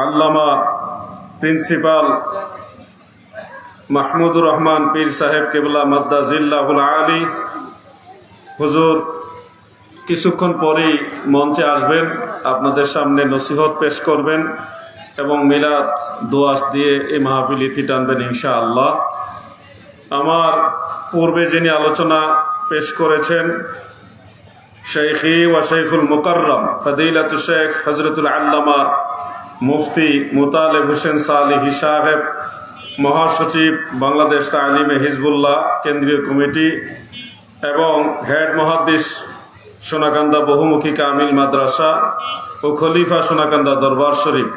আল্লামা principal Mahmudur Rahman পীর সাহেব কেবলা মাদ্দাজিল্লাহুল আলী হুজুর কিছুক্ষণ পরেই মঞ্চে আসবেন, আপনাদের সামনে নসিহত পেশ করবেন এবং মিলাদ দোয়া দিয়ে এই মাহফিল ইতি টানবেন ইনশাআল্লাহ। আমার পূর্বে যিনি আলোচনা পেশ করেছেন শেখি ওয়া শেখুল মুকাররম ফদিলাতু শেখ হযরতুল আল্লামা মুফতি মুতালেব হোসেন সালেহী সাহেব, মহাসচিব বাংলাদেশ তালিমে হিজবুল্লাহ কেন্দ্রীয় কমিটি এবং হেড মুহাদ্দিস সোনাকান্দা বহুমুখী কামিল মাদ্রাসা ও খলিফা সোনাকান্দা দরবার শরীফ।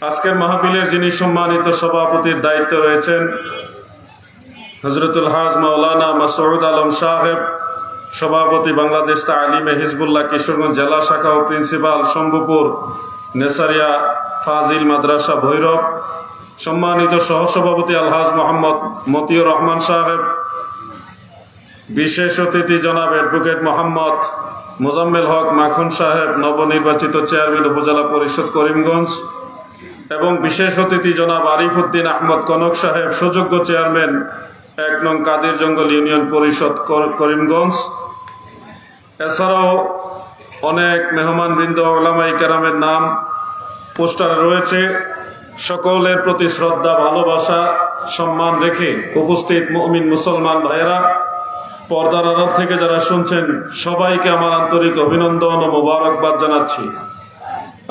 আজকের মাহফিলের যিনি সম্মানিত সভাপতির দায়িত্বে রয়েছেন হযরতুল হাজ মাওলানা মাসউদ আলম সাহেব, সভাপতি বাংলাদেশ তালিমে হিজবুল্লাহ কিশোরগঞ্জ জেলা শাখা ও প্রিন্সিপাল শম্ভুপুর নেসারিয়া ফাজিল মাদ্রাসা ভৈরব, সম্মানিত সহসভাপতি আলহাজ মোহাম্মদ মতিউর রহমান সাহেব, বিশেষ অতিথি জনাব অ্যাডভোকেট মোহাম্মদ মোজাম্মেল হক মাখন সাহেব, নবনির্বাচিত চেয়ারম্যান উপজেলা পরিষদ করিমগঞ্জ, এবং বিশেষ অতিথি জনাব আরিফ উদ্দিন আহমদ কনক সাহেব, সুযোগ্য চেয়ারম্যান ১ নং কাদির জঙ্গল ইউনিয়ন পরিষদ করিমগঞ্জ। এছাড়াও অনেক মেহমানবৃন্দ ওলামায়ে কেরামের নাম পোস্টারে রয়েছে। সকলের প্রতি শ্রদ্ধা, ভালোবাসা, সম্মান রেখে উপস্থিত মুমিন মুসলমান ভাইয়েরা, পর্দার আড়াল থেকে যারা শুনছেন সবাইকে আমার আন্তরিক অভিনন্দন ও মোবারকবাদ জানাচ্ছি।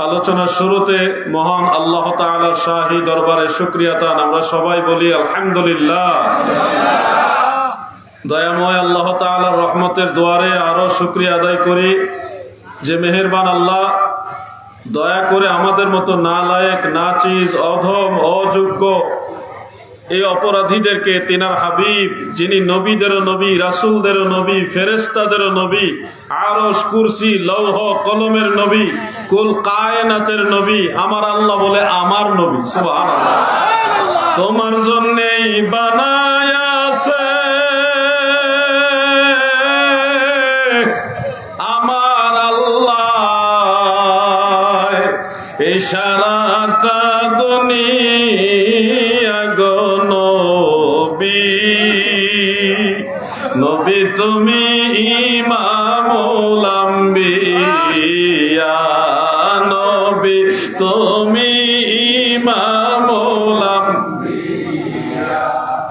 আলোচনার শুরুতে মহান আল্লাহ তাআলার শাহী দরবারে শুকরিয়া তান আমরা সবাই বলি আলহামদুলিল্লাহ। দয়াময় আল্লাহ তাআলার রহমতের দুয়ারে আরো শুকরিয়া আদায় করি যে মেহেরবান আল্লাহ দয়া করে আমাদের মতো নালায়েক, নাচিজ, অধম, অযোগ্য এই অপরাধীদেরকে তিনার হাবিব, যিনি নবীদেরও নবী, রাসূলদেরও নবী, ফেরেশতাদেরও নবী, আরশ, কুরসি, লৌহ কলমের নবী, কুল কায়নাতের নবী, আমার আল্লাহ বলে আমার নবী, সুবহানাল্লাহ, তোমার জন্যই বানায়াছে আমার আল্লাহ এই সারাটা দুনিয়া গো নবী, নবী তুমি ইমামুল আম্বিয়া, নবী তুমি ইমামুল আম্বিয়া।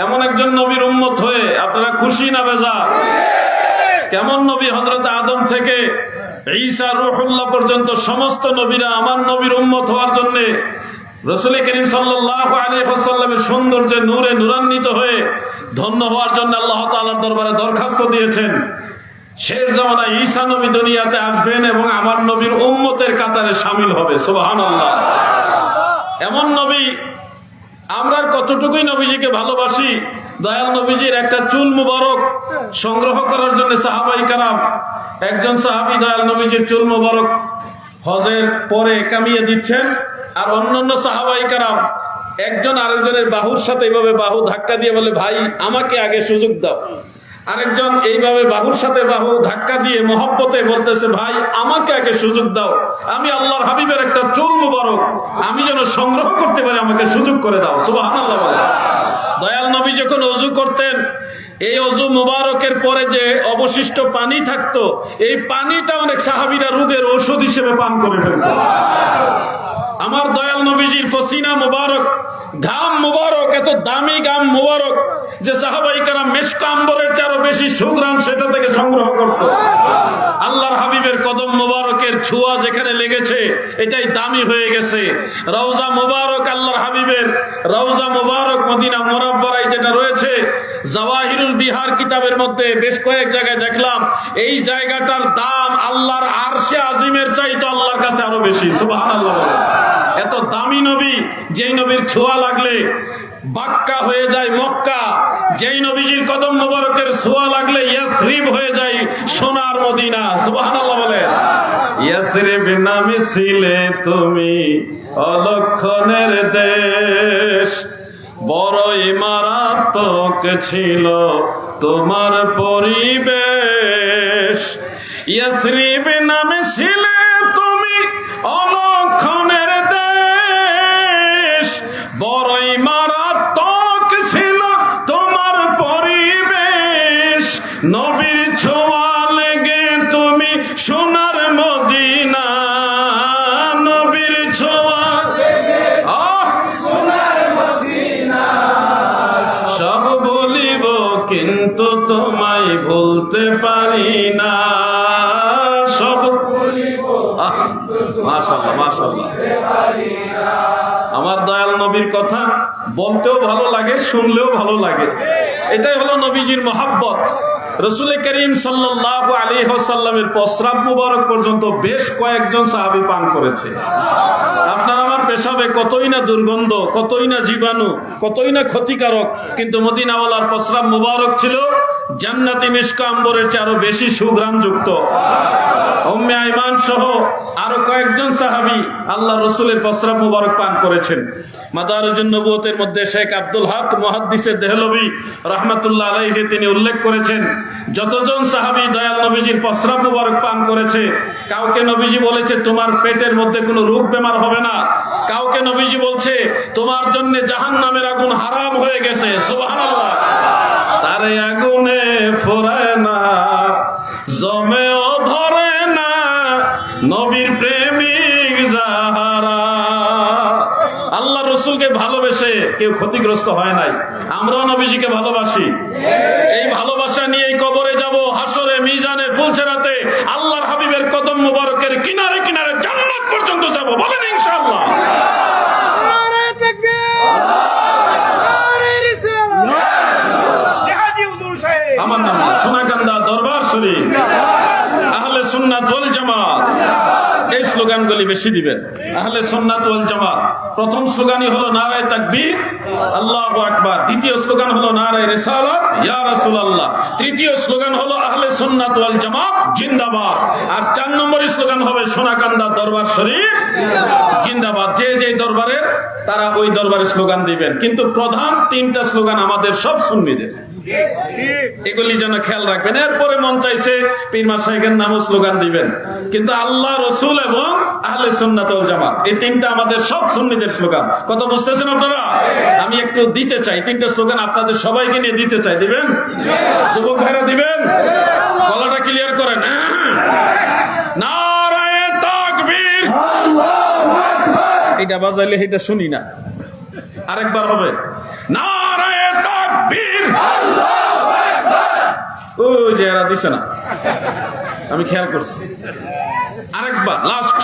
এমন একজন নবীর উম্মত হয়ে আপনারা খুশি না বেজার? কেমন নবী? হযরত আদম থেকে ঈসা রূহুল্লাহ পর্যন্ত সমস্ত নবীরা আমার নবীর উম্মত হওয়ার জন্য রাসূল করিম সাল্লাল্লাহু আলাইহি ওয়াসাল্লামের সৌন্দর্যে নূরে নূরান্বিত হয়ে ধন্য হওয়ার জন্য আল্লাহ তাআলার দরবারে দরখাস্ত দিয়েছেন। শেষ জামানায় ঈসা নবী দুনিয়াতে আসবেন এবং আমার নবীর উম্মতের কাতারে শামিল হবে, সুবহানাল্লাহ। এমন নবী, আমরা কতটুকুই নবীজিকে ভালোবাসি। দয়াল নবীজির একটা চুল মুবারক সংগ্রহ করার জন্য সাহাবায়ে কেরাম, একজন সাহাবী দয়াল নবীজির চুল মুবারক হজের পরে কামিয়ে দিচ্ছেন, আর অন্যান্য সাহাবায়ে কেরাম একজন আরেকজনের বাহুর সাথে এইভাবে বাহু ধাক্কা দিয়ে বলে, ভাই আমাকে আগে সুযোগ দাও। আরেকজন এইভাবে বাহুর সাথে বাহু ধাক্কা দিয়ে মহব্বতে বলতেছে, ভাই আমাকে আগে সুযোগ দাও, আমি আল্লাহর হাবিবের একটা চুল মুবারক আমি যেন সংগ্রহ করতে পারি, আমাকে সুযোগ করে দাও, সুবহানাল্লাহ। দয়াল নবী যখন ওযু করতেন, এই ওযু মুবারকের পরে যে অবশিষ্ট পানি থাকতো, এই পানিটা অনেক সাহাবীরা রোগের ঔষধ হিসেবে পান করে ফেলত। আমার দয়াল নবীজির ফসিনা মুবারক, ঘাম মুবারক, এত দামি ঘাম মুবারক যে সাহাবায়ে কেরাম মেশক আম্বরের চেয়ে আরো বেশি সুঘ্রাণ সেটা থেকে সংগ্রহ করত। আল্লাহর হাবিবের কদম মুবারকের ছোঁয়া যেখানে লেগেছে এটাই দামি হয়ে গেছে। রওজা মুবারক, আল্লাহর হাবিবের রওজা মুবারক মদিনা মুনাওয়ারায় যেটা রয়েছে, জাওয়াহিরুল বিহার কিতাবের মধ্যে বেশ কয়েক জায়গায় দেখলাম এই জায়গাটার দাম আল্লাহর আরশে আজিমের চাইতে আল্লাহর কাছে আরো বেশি, সুবহানাল্লাহ। এত দামি নবী, যেই নবীর ছোঁয়া লাগলে বাক্কা হয়ে যায় মক্কা, যেই নবীজির কদম মুবারকের ছোঁয়া লাগলে ইয়াসরিব হয়ে যায় সোনার মদিনা, সুবহানাল্লাহ বলে। ইয়াসরিব নামে ছিলে তুমি অলক্ষণের দেশ, বড়ই মারাত্মক ছিল তোমার পরিবেশ। ইয়াসরিব নামে ছিলে তুমি অলক্ষণের দেশ, পারি না, সব মাশাআল্লাহ মাশাআল্লাহ। আমার দয়াল নবীর কথা বলতেও ভালো লাগে, শুনলেও ভালো লাগে। এটাই হলো নবীজির মহাব্বত। রাসূল করিম সাল্লাল্লাহু আলাইহি ওয়াসাল্লামের প্রস্রাব মুবারক পর্যন্ত বেশ কয়েকজন সাহাবী পান করেছে। আপনার আমার পেশাবে কতই না দুর্গন্ধ, কতই না জীবাণু, কতই না ক্ষতিকারক, কিন্তু মদিনাওয়ালার প্রস্রাব মুবারক ছিল জান্নাতি মিশক আম্বরের চেয়ে আরো বেশি সুঘ্রাণযুক্ত। উম্মে আইমান সহ আরো কয়েকজন সাহাবী আল্লাহ রাসূলের প্রস্রাব মুবারক পান করেছেন। মাদারুজুন নবুয়তের মধ্যে শেখ আব্দুল হক মুহাদ্দিসে দেহলভী রাহমাতুল্লাহ আলাইহি তিনি উল্লেখ করেছেন, যতজন সাহাবী দয়াল নবীজির প্রস্রাব মুবারক পান করেছে, কাউকে নবীজি বলেছে তোমার পেটের মধ্যে কোনো রোগ বেমার হবে না, কাউকে নবীজি বলছে তোমার জন্য জাহান্নামের আগুন হারাম হয়ে গেছে। সুবহানাল্লাহ। তারে আগুনে ফোরায় না, জমেও ধরে না, নবীর প্রেমিক যাহারা। আল্লাহ রসুলকে ভালোবেসে কেউ ক্ষতিগ্রস্ত হয় নাই। আমরাও নবীজিকে ভালোবাসি। এই ভালোবাসা নিয়ে এই কবরে যাব, হাসরে মিজানে ফুলছেরাতে আল্লাহর হাবিবের কদম মুবারকের কিনারে কিনারে জান্নাত পর্যন্ত যাব। বলেন ইনশাআল্লাহ। আমার নাম সোনাকান্দা দরবার শরীফ আহলে সুন্নাত ওয়াল জামাত। এই স্লোগানগুলি বেশি দিবেন, আহলে সুন্নাত ওয়াল জামাত। প্রথম স্লোগানই হলো নারায়ে তাকবীর, আল্লাহু আকবার। দ্বিতীয় স্লোগান হলো নারায়ে রিসালাত, ইয়া রাসূলুল্লাহ। তৃতীয় স্লোগান হলো আহলে সুন্নাত ওয়াল জামাত জিন্দাবাদ। আর 4 নম্বর স্লোগান হবে সোনাকান্দা দরবার শরীফ জিন্দাবাদ। যে যে দরবারের তারা ওই দরবারে স্লোগান দিবেন, কিন্তু প্রধান 3টা স্লোগান আমাদের সব সুন্নিদের। এগুলি যেন খেয়াল রাখবেন। এরপরে মন চাইছে পীর মাশায়েখের নামও স্লোগান দিবেন, কিন্তু আল্লাহ রসুল এবং আহলে সুন্নাত ওয়াল জামাত এই 3টা আমাদের সব সুন্নিদের স্লোগান। কত বুঝতেছেন আপনারা? আমি একটু দিতে চাই 3টা স্লোগান আপনাদের সবাইকে নিয়ে দিতে চাই। দিবেন? যুবক ভাইরা দিবেন? গলাটা ক্লিয়ার করেন। নারায়ে তাকবীর, আল্লাহু আকবার। এটা বাজাইলে এটা শুনি না, আরেকবার হবে। নারায়ে তাকবীর, আল্লাহু আকবার। ওই যে এরা দিছে না, আমি খেয়াল করছি। আরেকবার লাস্ট।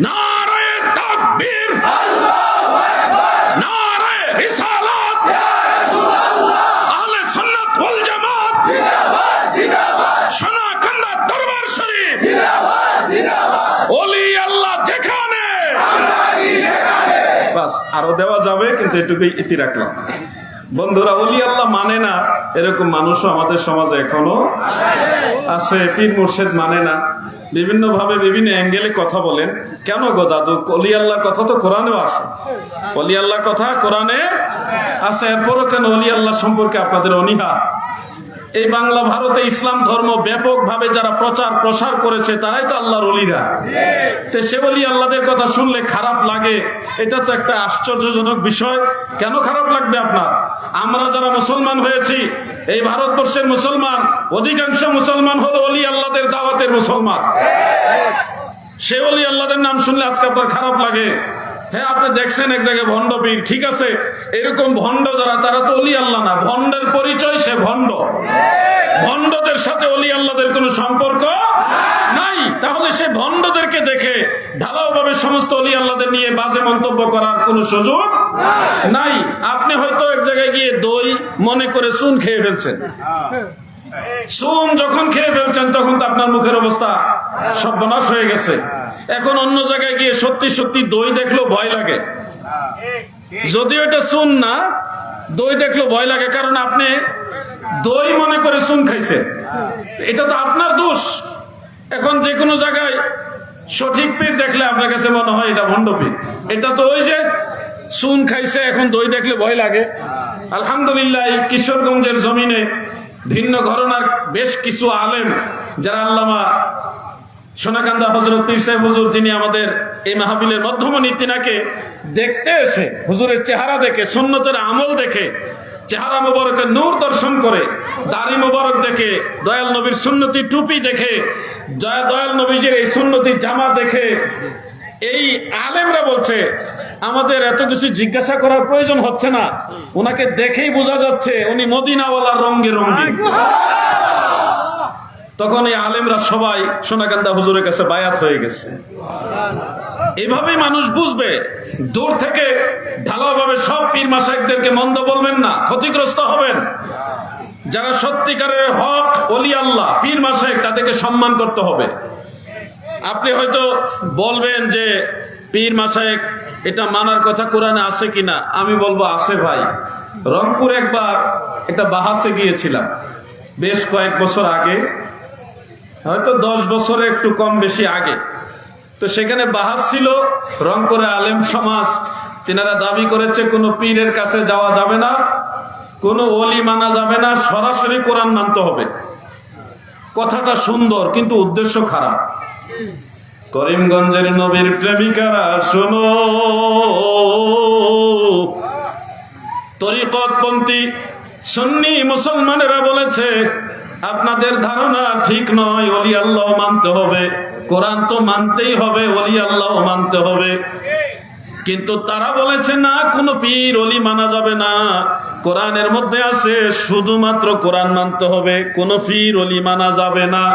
নারায়ে তাকবীর, আল্লাহু আকবার। নারায়ে রিসালাত, ইয়া রাসূলুল্লাহ। আহলে সুন্নাত ওয়াল জামাত জিন্দাবাদ জিন্দাবাদ। সোনাকান্দা দরবার শরীফ জিন্দাবাদ জিন্দাবাদ। ওলি আল্লাহ যেখানে আমরাই সেখানে। বাস, আরো দেওয়া যাবে, কিন্তু এটুকুই ইতি রাখলাম। বন্ধুরা, ওলি আল্লাহ মানে না এরকম মানুষও আমাদের সমাজে এখনো আছে। পীর মুর্শিদ মানে না, বিভিন্ন ভাবে বিভিন্ন অ্যাঙ্গেলে কথা বলেন। কেন গো দাদু? ওলি আল্লাহর কথা তো কোরআনেও আছে, ওলি আল্লাহর কথা কোরআনে আছে, এরপরও কেন ওলি আল্লাহ সম্পর্কে আপনাদের অনীহা? এই বাংলা ভারতে ইসলাম ধর্ম ব্যাপকভাবে যারা প্রচার প্রসার করেছে তারাই তো আল্লাহর ওলিরা। তো সে ওলি আল্লাহদের কথা শুনলে খারাপ লাগে, এটা তো একটা আশ্চর্যজনক বিষয়। কেন খারাপ লাগবে আপনার? আমরা যারা মুসলমান হয়েছি, এই ভারতবর্ষের মুসলমান, অধিকাংশ মুসলমান হলো ওলি আল্লাহদের দাওয়াতের মুসলমান। সে ওলি আল্লাহদের নাম শুনলে আজকে আপনার খারাপ লাগে। হ্যাঁ, আপনি দেখছেন এক জায়গায় ভণ্ড পীর, ঠিক আছে, এরকম ভণ্ড যারা, তারা তো ওলি আল্লাহ না। ভণ্ডের পরিচয় সে ভণ্ড। ভণ্ডদের সাথে ওলি আল্লাহদের কোনো সম্পর্ক নাই। তাহলে সে ভণ্ডদেরকে দেখে ঢালাওভাবে সমস্ত ওলি আল্লাহদের নিয়ে বাজে মন্তব্য করার কোনো সুযোগ নাই। আপনি হয়তো এক জায়গায় গিয়ে দই মনে করে চুন খেয়ে ফেলছেন। চুন যখন খেয়ে ফেলছেন তখন তো আপনার মুখের অবস্থা সর্বনাশ হয়ে গেছে। এখন অন্য জায়গায় গিয়ে সত্যি সত্যি দই দেখলেও ভয় লাগে, যদিও এটা চুন না, দই দেখলেও ভয় লাগে, কারণ আপনি দই মনে করে চুন খাইছেন। এটা তো আপনার দোষ। এখন যে কোনো জায়গায় সঠিক পীর দেখলে আপনার কাছে মনে হয় এটা ভণ্ড পীর। এটা তো ওই যে চুন খাইছে, এখন দই দেখলে ভয় লাগে। আলহামদুলিল্লাহ, এই কিশোরগঞ্জের জমিনে ভিন্ন ঘরানার বেশ কিছু আলেম, যারা আল্লামা সোনাকান্দা হযরত পীর সাহেব হুজুর, যিনি আমাদের এই মাহফিলের মধ্যমণি, তিনাকে দেখতে এসে হুজুরের চেহারা দেখে, সুন্নতের আমল দেখে, চেহারা মোবারকের নূর দর্শন করে, দাড়ি মোবারক দেখে, দয়াল নবীর সুন্নতি টুপি দেখে, দয়াল নবীজির এই সুন্নতি জামা দেখে এই আলেমরা বলছে আমাদের এত কিছু জিজ্ঞাসা করার প্রয়োজন হচ্ছে না, উনাকে দেখেই বোঝা যাচ্ছে উনি মদিনাওয়ালার রঙে রঙে। তখন এই আলেমরা সবাই সোনাকান্দা হুজুরের কাছে বায়াত হয়ে গেছে। এইভাবেই মানুষ বুঝবে। দূর থেকে ঢালাওভাবে সব পীর মাশায়েখদেরকে মন্দ বলবেন না, ক্ষতিগ্রস্ত হবেন। যারা সত্যিকারের হক ওলি আল্লাহ পীর মাশায়েখ, তাদেরকে সম্মান করতে হবে। আপনি হয়তো বলবেন যে পীর মাশায়েখ এটা মানার কথা কোরআনে আছে কিনা, আমি বলবো আছে ভাই। রংপুর একবার একটা বাহাসে গিয়েছিলাম বেশ কয়েক বছর আগে, হয়তো 10 বছরের একটু কম বেশি আগে। তো সেখানে বাহাস ছিল রংপুরে আলেম সমাজ, তিনারা দাবি করেছে কোনো পীরের কাছে যাওয়া যাবে না, কোনো ওলি মানা যাবে না, সরাসরি কোরআন মানতে হবে। কথাটা সুন্দর কিন্তু উদ্দেশ্য খারাপ। করিমগঞ্জের নবীর প্রেমিকারা শোনো, তরিকতপন্থী সুন্নি মুসলমানেরা বলেছে আপনাদের ধারণা ঠিক নয়, ওলি আল্লাহ মানতে হবে, কোরআন তো মানতেই হবে, ওলি আল্লাহ মানতে হবে। কিন্তু তারা বলেছে না, কোনো পীর ওলি মানা যাবে না, কোরআনের মধ্যে আছে শুধুমাত্র কোরআন মানতে হবে, কোনো পীর ওলি মানা যাবে না।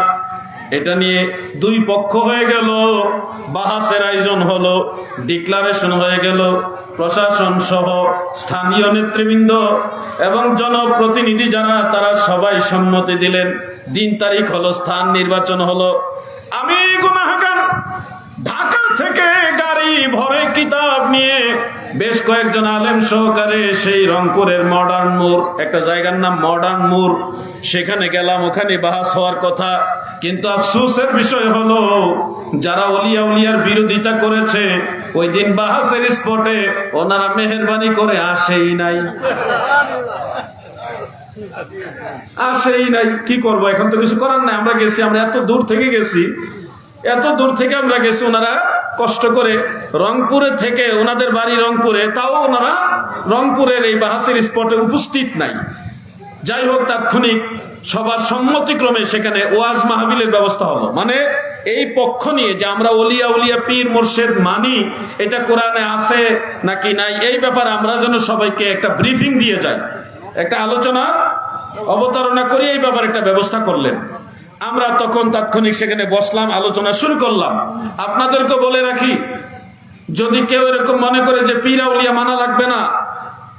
এটা নিয়ে দুই পক্ষ হয়ে গেল, বাহাসের আয়োজন হলো, ডিক্লারেশন হয়ে গেল, প্রশাসন সহ স্থানীয় নেতৃবৃন্দ এবং জনপ্রতিনিধি যারা, তারা সবাই সম্মতি দিলেন। দিন তারিখ হলো, স্থান নির্বাচন হলো। আমি গুনাহগার ঢাকা থেকে গাড়ি ভরে কিতাব নিয়ে বেশ কয়েকজন আলেম সহকারে সেই রংপুরের মডার্ন মোড়, একটা জায়গার নাম মডার্ন মোড়, সেখানে গেলাম। ওখানে বাহাস হওয়ার কথা, কিন্তু আফসোসের বিষয় হলো যারা ওলিয়া উলিয়ার বিরোধিতা করেছে ওই দিন বাহাসের স্পটে ওনারা মেহেরবানি করে আসেই নাই। কি করবো, এখন তো কিছু করার নাই। আমরা গেছি, আমরা এত দূর থেকে গেছি, আমরা গেছি। ওনারা কষ্ট করে রংপুরে থেকে, ওনাদের বাড়ি রংপুরে, তাও ওনারা রংপুরের এই বাহাসের স্পটে উপস্থিত নাই। যাই হোক, তাৎক্ষণিক সবার সম্মতিক্রমে সেখানে ওয়াজ মাহফিলের ব্যবস্থা হলো। মানে এই পক্ষ নিয়ে যে আমরা ওলিয়া উলিয়া পীর মুর্শেদ মানি, এটা কোরআনে আছে নাকি নাই, এই ব্যাপারে আমরা যেন সবাইকে একটা ব্রিফিং দিয়ে যাই, একটা আলোচনা অবতারণা করি, এই ব্যাপারে একটা ব্যবস্থা করলেন। আমরা তখন তাৎক্ষণিক সেখানে বসলাম, আলোচনা শুরু করলাম। আপনাদেরকে বলে রাখি, যদি কেউ এরকম মনে করে যে পীর আউলিয়া মানা লাগবে না,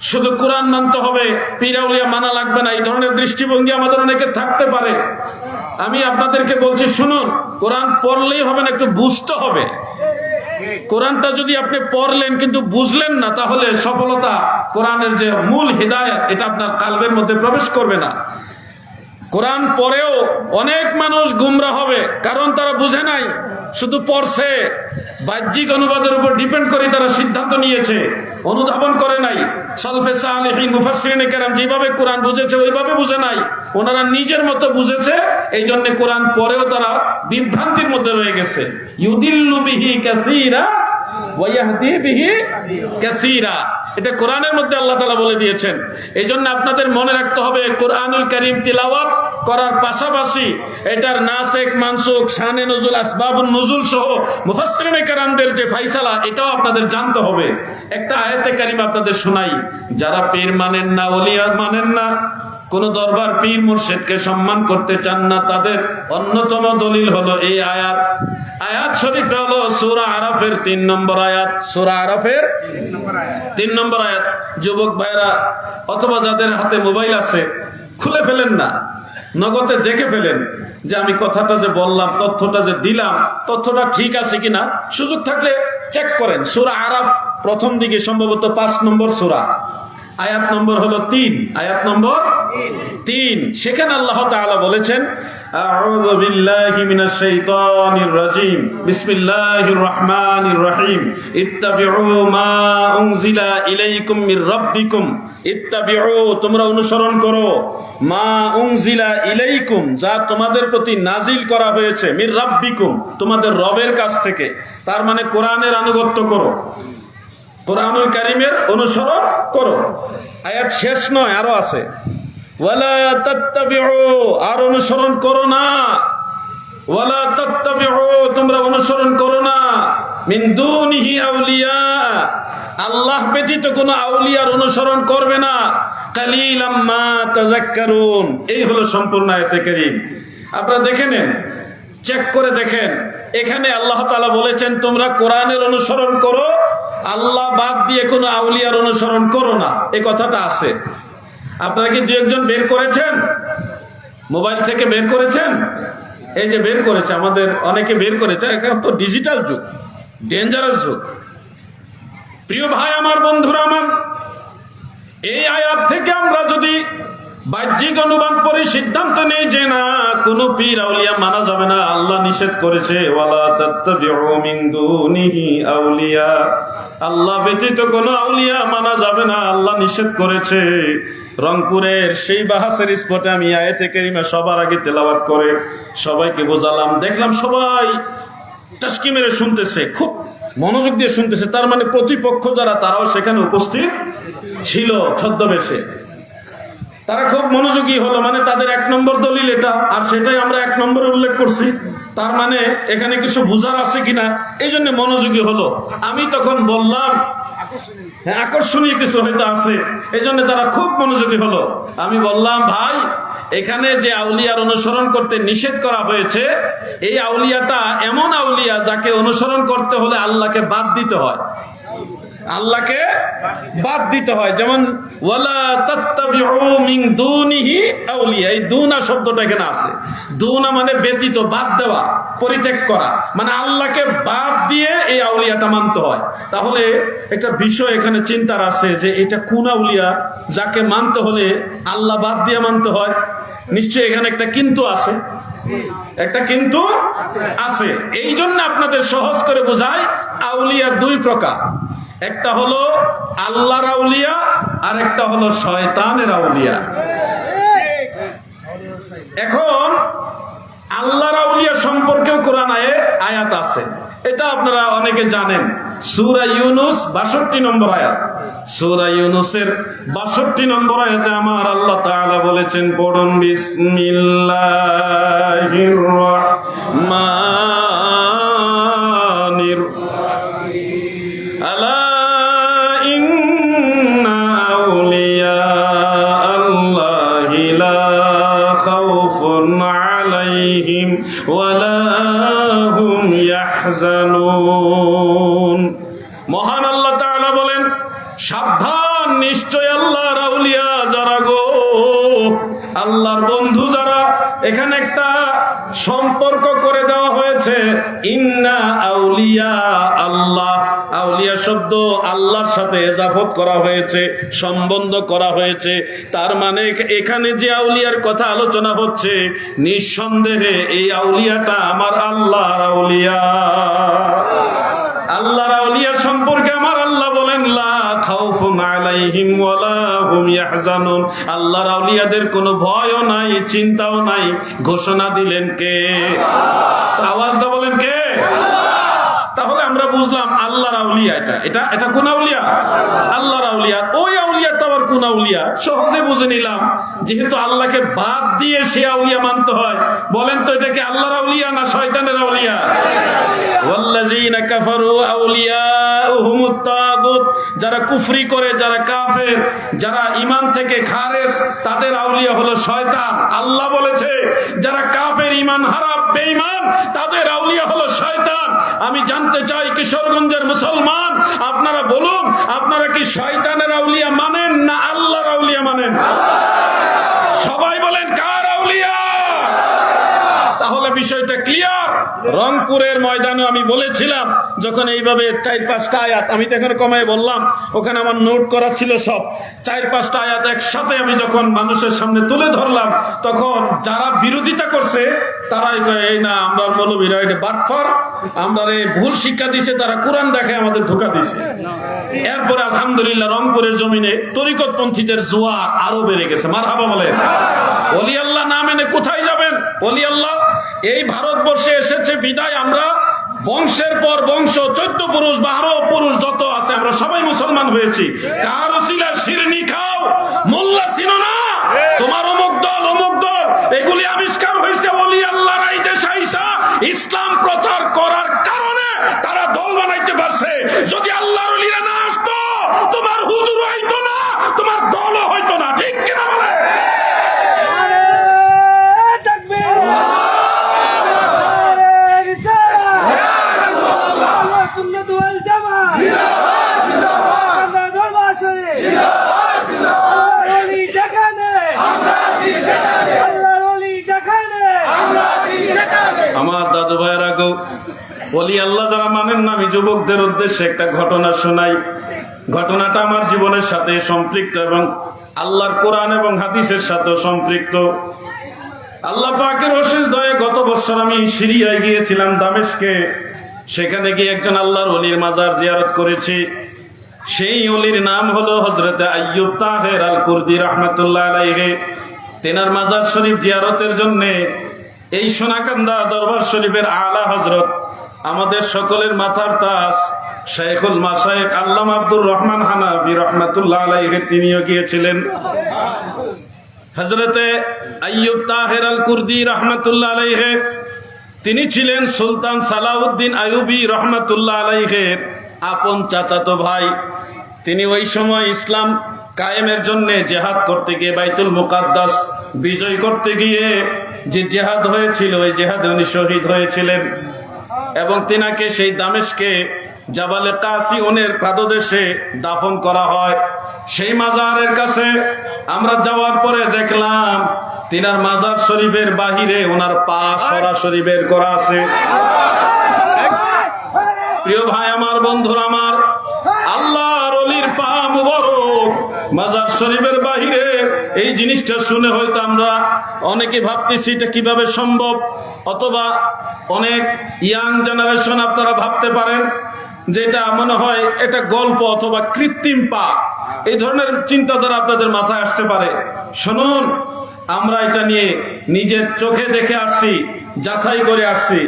শুধু কোরআন মানতে হবে, পীর আউলিয়া মানা লাগবে না, এই ধরনের দৃষ্টিভঙ্গি আমাদের অনেকে থাকতে পারে। আমি আপনাদেরকে বলছি, শুনুন, কোরআন পড়লেই হবে না, একটু বুঝতে হবে। কোরআনটা যদি আপনি পড়লেন কিন্তু বুঝলেন না, তাহলে সফলতা, কোরআনের যে মূল হিদায়াত, এটা আপনার কালবের মধ্যে প্রবেশ করবে না। কোরআন পড়েও অনেক মানুষ গুমরা হবে, কারণ তারা বুঝে নাই, শুধু পড়ছে, বাহ্যিক অনুবাদের উপর ডিপেন্ড করে তারা সিদ্ধান্ত নিয়েছে, অনুধাবন করে নাই। সালফে সালেহিন মুফাসসিরিনে কেরাম যেভাবে কোরআন বুঝেছে ওইভাবে বুঝে নাই, ওনারা নিজের মতো বুঝেছে। এই জন্য কোরআন পড়েও তারা বিভ্রান্তির মধ্যে রয়ে গেছে। ইউদিল্লু বিহি কাসীরা ওয়া ইয়াহদি বিহি কাসীরা, এটা কোরআনের মধ্যে আল্লাহ তাআলা বলে দিয়েছেন। এই জন্য আপনাদের মনে রাখতে হবে, কোরআনুল কারীম তিলাওয়াত করার পাশাপাশি এটার নাসেখ মানসুখ, শানে নজুল, আসবাবুন নুজুল সহ মুফাসসিরিনে কেরামদের যে ফায়সালা, এটাও আপনাদের জানতে হবে। একটা আয়াতে কারিমা আপনাদের শোনাই। যারা পীর মানেন না, ওলিয়া মানেন না, কোন দরবার পীর মুর্শিদকে সম্মান করতে চান না, তাদের অন্যতম দলিল হলো এই আয়াত। আয়াত শরীফটা হলো সূরা আরাফের 3 নম্বর আয়াত। সূরা আরাফের 3 নম্বর আয়াত। যুবক ভাইরা অথবা যাদের হাতে মোবাইল আছে, খুলে ফেলেন না, নগদে দেখে ফেলেন যে আমি কথাটা যে বললাম, তথ্যটা যে দিলাম, তথ্যটা ঠিক আছে কিনা। সুযোগ থাকলে চেক করেন। সূরা আরাফ প্রথম দিকে সম্ভবত 5 নম্বর সূরা, আয়াত নম্বর হলো 3। আয়াত নম্বর 3, সেখানে আল্লাহ তাআলা বলেছেন, আউযু বিল্লাহি মিনাশ শাইতানির রাজীম, বিসমিল্লাহির রহমানির রহিম, ইত্তাবিউ মা উনজিলা ইলাইকুম মির রাব্বিকুম, ইত্তাবিউ, তোমরা অনুসরণ করো, মা উনজিলা ইলাইকুম, যা তোমাদের প্রতি নাজিল করা হয়েছে, মির রাব্বিকুম, তোমাদের রবের কাছ থেকে। তার মানে কোরআনের আনুগত্য করো, কোরআনুল কারীমের অনুসরণ করো। আয়াত শেষ নয়, আরো আছে, ওয়ালা তাত্তাবিউ, আর অনুসরণ করো না, ওয়ালা তাত্তাবিউ, তোমরা অনুসরণ করো না, মিন দুনিহি আউলিয়া, আল্লাহ ব্যতীত কোনো আউলিয়ার অনুসরণ করবে না, কালিলাম মা তাযাক্কারুন। এই হলো সম্পূর্ণ আয়াতে কারীম। আপনারা দেখে নেন, চেক করে দেখেন। এখানে আল্লাহ তাআলা বলেছেন তোমরা কোরআনের অনুসরণ করো, আল্লাহ বাদ দিয়ে কোনো আউলিয়ার অনুসরণ করো না, এই কথাটা আছে। আপনারা কি দু একজন বের করেছেন? মোবাইল থেকে বের করেছেন? এই যে বের করেছে, আমাদের অনেকে বের করেছে। এখন তো ডিজিটাল যুগ, ডেঞ্জারাস যুগ। প্রিয় ভাই আমার, বন্ধুরা আমার, এই আয়াত থেকে আমরা যদি বাহ্যিক অনুমান করে সিদ্ধান্ত নেই যে না, কোনো পীর আউলিয়া মানা যাবে না, আল্লাহ নিষেধ করেছে ওয়ালা তাত্তাবিউ মিন দুনিহি আউলিয়া, আল্লাহ ব্যতীত কোনো আউলিয়া মানা যাবে না, আল্লাহ নিষেধ করেছে। রংপুরের সেই বাহাসের স্পটে আমি আয়াতে কারিমা সবার আগে তেলাওয়াত করে সবাইকে বোঝালাম, দেখলাম সবাই টাস্কি মেরে শুনতেছে, খুব মনোযোগ দিয়ে শুনতেছে। তার মানে প্রতিপক্ষ যারা, তারাও সেখানে উপস্থিত ছিল ছদ্মবেশে। তারা খুব মনোযোগী হলো, মানে তাদের 1 নম্বর দলিল এটা, আর সেটাই আমরা 1 নম্বরে উল্লেখ করছি। তার মানে এখানে কিছু বুঝার আছে কিনা, এই জন্য মনোযোগী হলো। আমি তখন বললাম হ্যাঁ, আকর্ষণীয় কিছু হয়তো আছে, এই জন্য তারা খুব মনোযোগী হলো। আমি বললাম ভাই, এখানে যে আউলিয়ার অনুসরণ করতে নিষেধ করা হয়েছে, এই আউলিয়াটা এমন আউলিয়া যাকে অনুসরণ করতে হলে আল্লাহকে বাদ দিতে হয়, আল্লাহকে বাদ দিতে হয়। যেমন ওয়ালা তাত্তাবিউ মিন দুনিহি আউলিয়া, এই দুনা শব্দটা এখানে আছে। দুনা মানে ব্যতীত, বাদ দেওয়া, পরিত্যাগ করা, মানে আল্লাহকে বাদ দিয়ে এই আউলিয়াটা মানতে হয়। তাহলে একটা বিষয় এখানে চিন্তার আছে যে এটা কোন আউলিয়া যাকে মানতে হলে আল্লাহ বাদ দিয়ে মানতে হয়। নিশ্চয়ই এখানে একটা কিন্তু আছে, একটা কিন্তু আছে। এই জন্য আপনাদের সহজ করে বোঝায়, আউলিয়া 2 প্রকার, একটা হলো আল্লাহর আউলিয়া আর একটা হলো শয়তানের আউলিয়া। এখন আল্লাহর আউলিয়া সম্পর্কেও কোরআনে আয়াত আছে, এটা আপনারা অনেকে জানেন। সূরা ইউনূস 62 নম্বর আয়াত, সূরা ইউনূসের 62 নম্বর আয়াতে আমার আল্লাহ তাআলা বলেছেন, পড়ুন বিসমিল্লাহির রাহমানির আলা ইন্না আউলিয়া আল্লাহি লা খাউফুন আলাইহিম ওয়ালা হুম ইয়াহজানুন। মহান আল্লাহ তাআলা বলেন, সাবধান, নিশ্চয় আল্লাহর আউলিয়া যারা গো, আল্লাহর বন্ধু যারা, এখানে একটা সম্পর্ক করে দেওয়া হয়েছে, ইন্না আউলিয়া আল্লাহ। আউলিয়া শব্দ আল্লাহর সাথে এজাফত করা হয়েছে, সম্বন্ধ করা হয়েছে। তার মানে এখানে যে আউলিয়ার কথা আলোচনা হচ্ছে, নিঃসন্দেহে এই আউলিয়াটা আমার আল্লাহর আউলিয়া। আল্লাহর আউলিয়া সম্পর্কে আমার আল্লাহ বলেন, লা খাউফুন আলাইহিম ওয়ালা হুম ইয়াহজানুন, আল্লাহর আউলিয়াদের কোনো ভয়ও নাই, চিন্তাও নাই। ঘোষণা দিলেন কে? আওয়াজটা বলেন কে? তাহলে আমরা বুঝলাম আল্লাহর আউলিয়া এটা কোন আউলিয়া? আল্লাহর আউলিয়া। ওই আউলিয়া তো আবার কোন আউলিয়া? সহজে বুঝে নিলাম, যেহেতু আল্লাহকে বাদ দিয়ে সে আউলিয়া মানতে হয়। বলেন তো, এটা কি আল্লাহর আউলিয়া না শয়তানের আউলিয়া? ওয়াল্লাযীনা কাফারু আউলিয়াউহুমুত তাগুত, যারা কুফরি করে, যারা কাফের, যারা ঈমান থেকে খারেজ, তাদের আউলিয়া হলো শয়তান। আল্লাহ বলেছে যারা কাফের, ঈমান হারা, বেঈমান, তাদের আউলিয়া হলো শয়তান। আমি জানতে চাই কিশোরগঞ্জের মুসলমান, আপনারা বলুন, আপনারা কি শয়তানের আউলিয়া মানেন না আল্লাহর আউলিয়া মানেন? সবাই বলেন কার আউলিয়া? তাহলে বিষয়টা ক্লিয়ার। রংপুরের ময়দানে আমি বলেছিলাম, যখন এইভাবে 4-5টা আয়াত, আমি তো এখন কমায় বললাম, ওখানে আমার নোট করা ছিল সব, 4-5টা আয়াত একসাথে আমি যখন মানুষের সামনে তুলে ধরলাম, তখন যারা বিরোধিতা করছে তারাই কয়, এই না, আমরা মৌলবীরা এটা বাটফার, আমরা ভুল শিক্ষা দিছে, তারা কোরআন দেখে আমাদের ধোঁকা দিছে। এরপরে আলহামদুলিল্লাহ রংপুরের জমিনে তরিকতপন্থীদের জোয়ার আরো বেড়ে গেছে। মারহাবা বলেন। ওলি আল্লাহ না মেনে কোথায় যাবেন? ওলি আল্লাহ এই ভারতবর্ষে এসেছে বিদায় আমরা বংশের পর বংশ, 14 পুরুষ 12 পুরুষ যত আছে, আমরা সবাই মুসলমান হয়েছি। কার ওসিলায় শিরনি খাও, মোল্লা চিনো না, তোমার অমুক দল এগুলি আবিষ্কার হয়েছে ওলি আল্লাহর এই দেশে আইসা ইসলাম প্রচার করার কারণে তারা দল বানাইতে পারছে। যদি আল্লাহর ওলিরা না আসতো, তোমার হুজুর হইতো না, তোমার দলও হইতো না। ঠিক কিনা বলে? আল্লাহ যারা মানেন না, আমি যুবকদের উদ্দেশ্যে একটা ঘটনা শোনাই। ঘটনাটা আমার জীবনের সাথে সম্পৃক্ত এবং আল্লাহর কোরআন এবং হাদিসের সাথে সম্পৃক্ত। আল্লাহ পাকের অশেষ দয়ে গত বছর আমি সিরিয়ায় গিয়েছিলাম, দামেস্কে। সেখানে গিয়ে একজন আল্লাহর ওলির মাজার জিয়ারত করেছি। সেই ওলির নাম হলো হযরত আইয়ুব তাহের আল কুর্দি রাহমাতুল্লাহ আলাইহি। তেনার মাজার শরীফ জিয়ারতের জন্য এই সোনাকান্দা দরবার শরীফের আলা হযরত, আমাদের সকলের মাথার তাজ শাইখুল মাশায়েখ আল্লামা আব্দুর রহমান হানাফি রাহমাতুল্লাহ আলাইহি তিনিও গিয়েছিলেন। হযরতে আইয়ুব তাহের আল কুর্দি রাহমাতুল্লাহ আলাইহি তিনি ছিলেন সুলতান সালাউদ্দিন আইয়ুবী রাহমাতুল্লাহ আলাইহির আপন চাচাতো ভাই। তিনি ওই সময় ইসলাম কায়েমের জন্য জিহাদ করতে গিয়ে, বাইতুল মুকাদ্দাস বিজয় করতে গিয়ে যে জিহাদ হয়েছিল, ওই জিহাদে উনি শহীদ হয়েছিলেন। এবং তিনাকে সেই দামেস্কে জাবালে কাসিউনের পাদদেশে দাফন করা হয়। সেই মাজারের কাছে আমরা যাওয়ার পরে দেখলাম তিনার মাজার শরীফের বাহিরে ওনার পা সরাসরি বের করা আছে। প্রিয় ভাই আমার, বন্ধুরা আমার, আল্লাহর ওলির পা মুবারক মাজার শরীফের বাহিরে, এই জিনিসটা শুনে হয়তো আমরা অনেকে ভাবতেছি এটা কিভাবে সম্ভব, অথবা অনেক ইয়াং জেনারেশন আপনারা ভাবতে পারেন যেটা মনে হয় এটা গল্প অথবা কৃত্রিম পা। এই ধরনের চিন্তাধারা আপনাদের মাথায় আসতে পারে। শুনুন, আমরা এটা নিয়ে নিজের চোখে দেখে আসছি, যাচাই করে আসছি।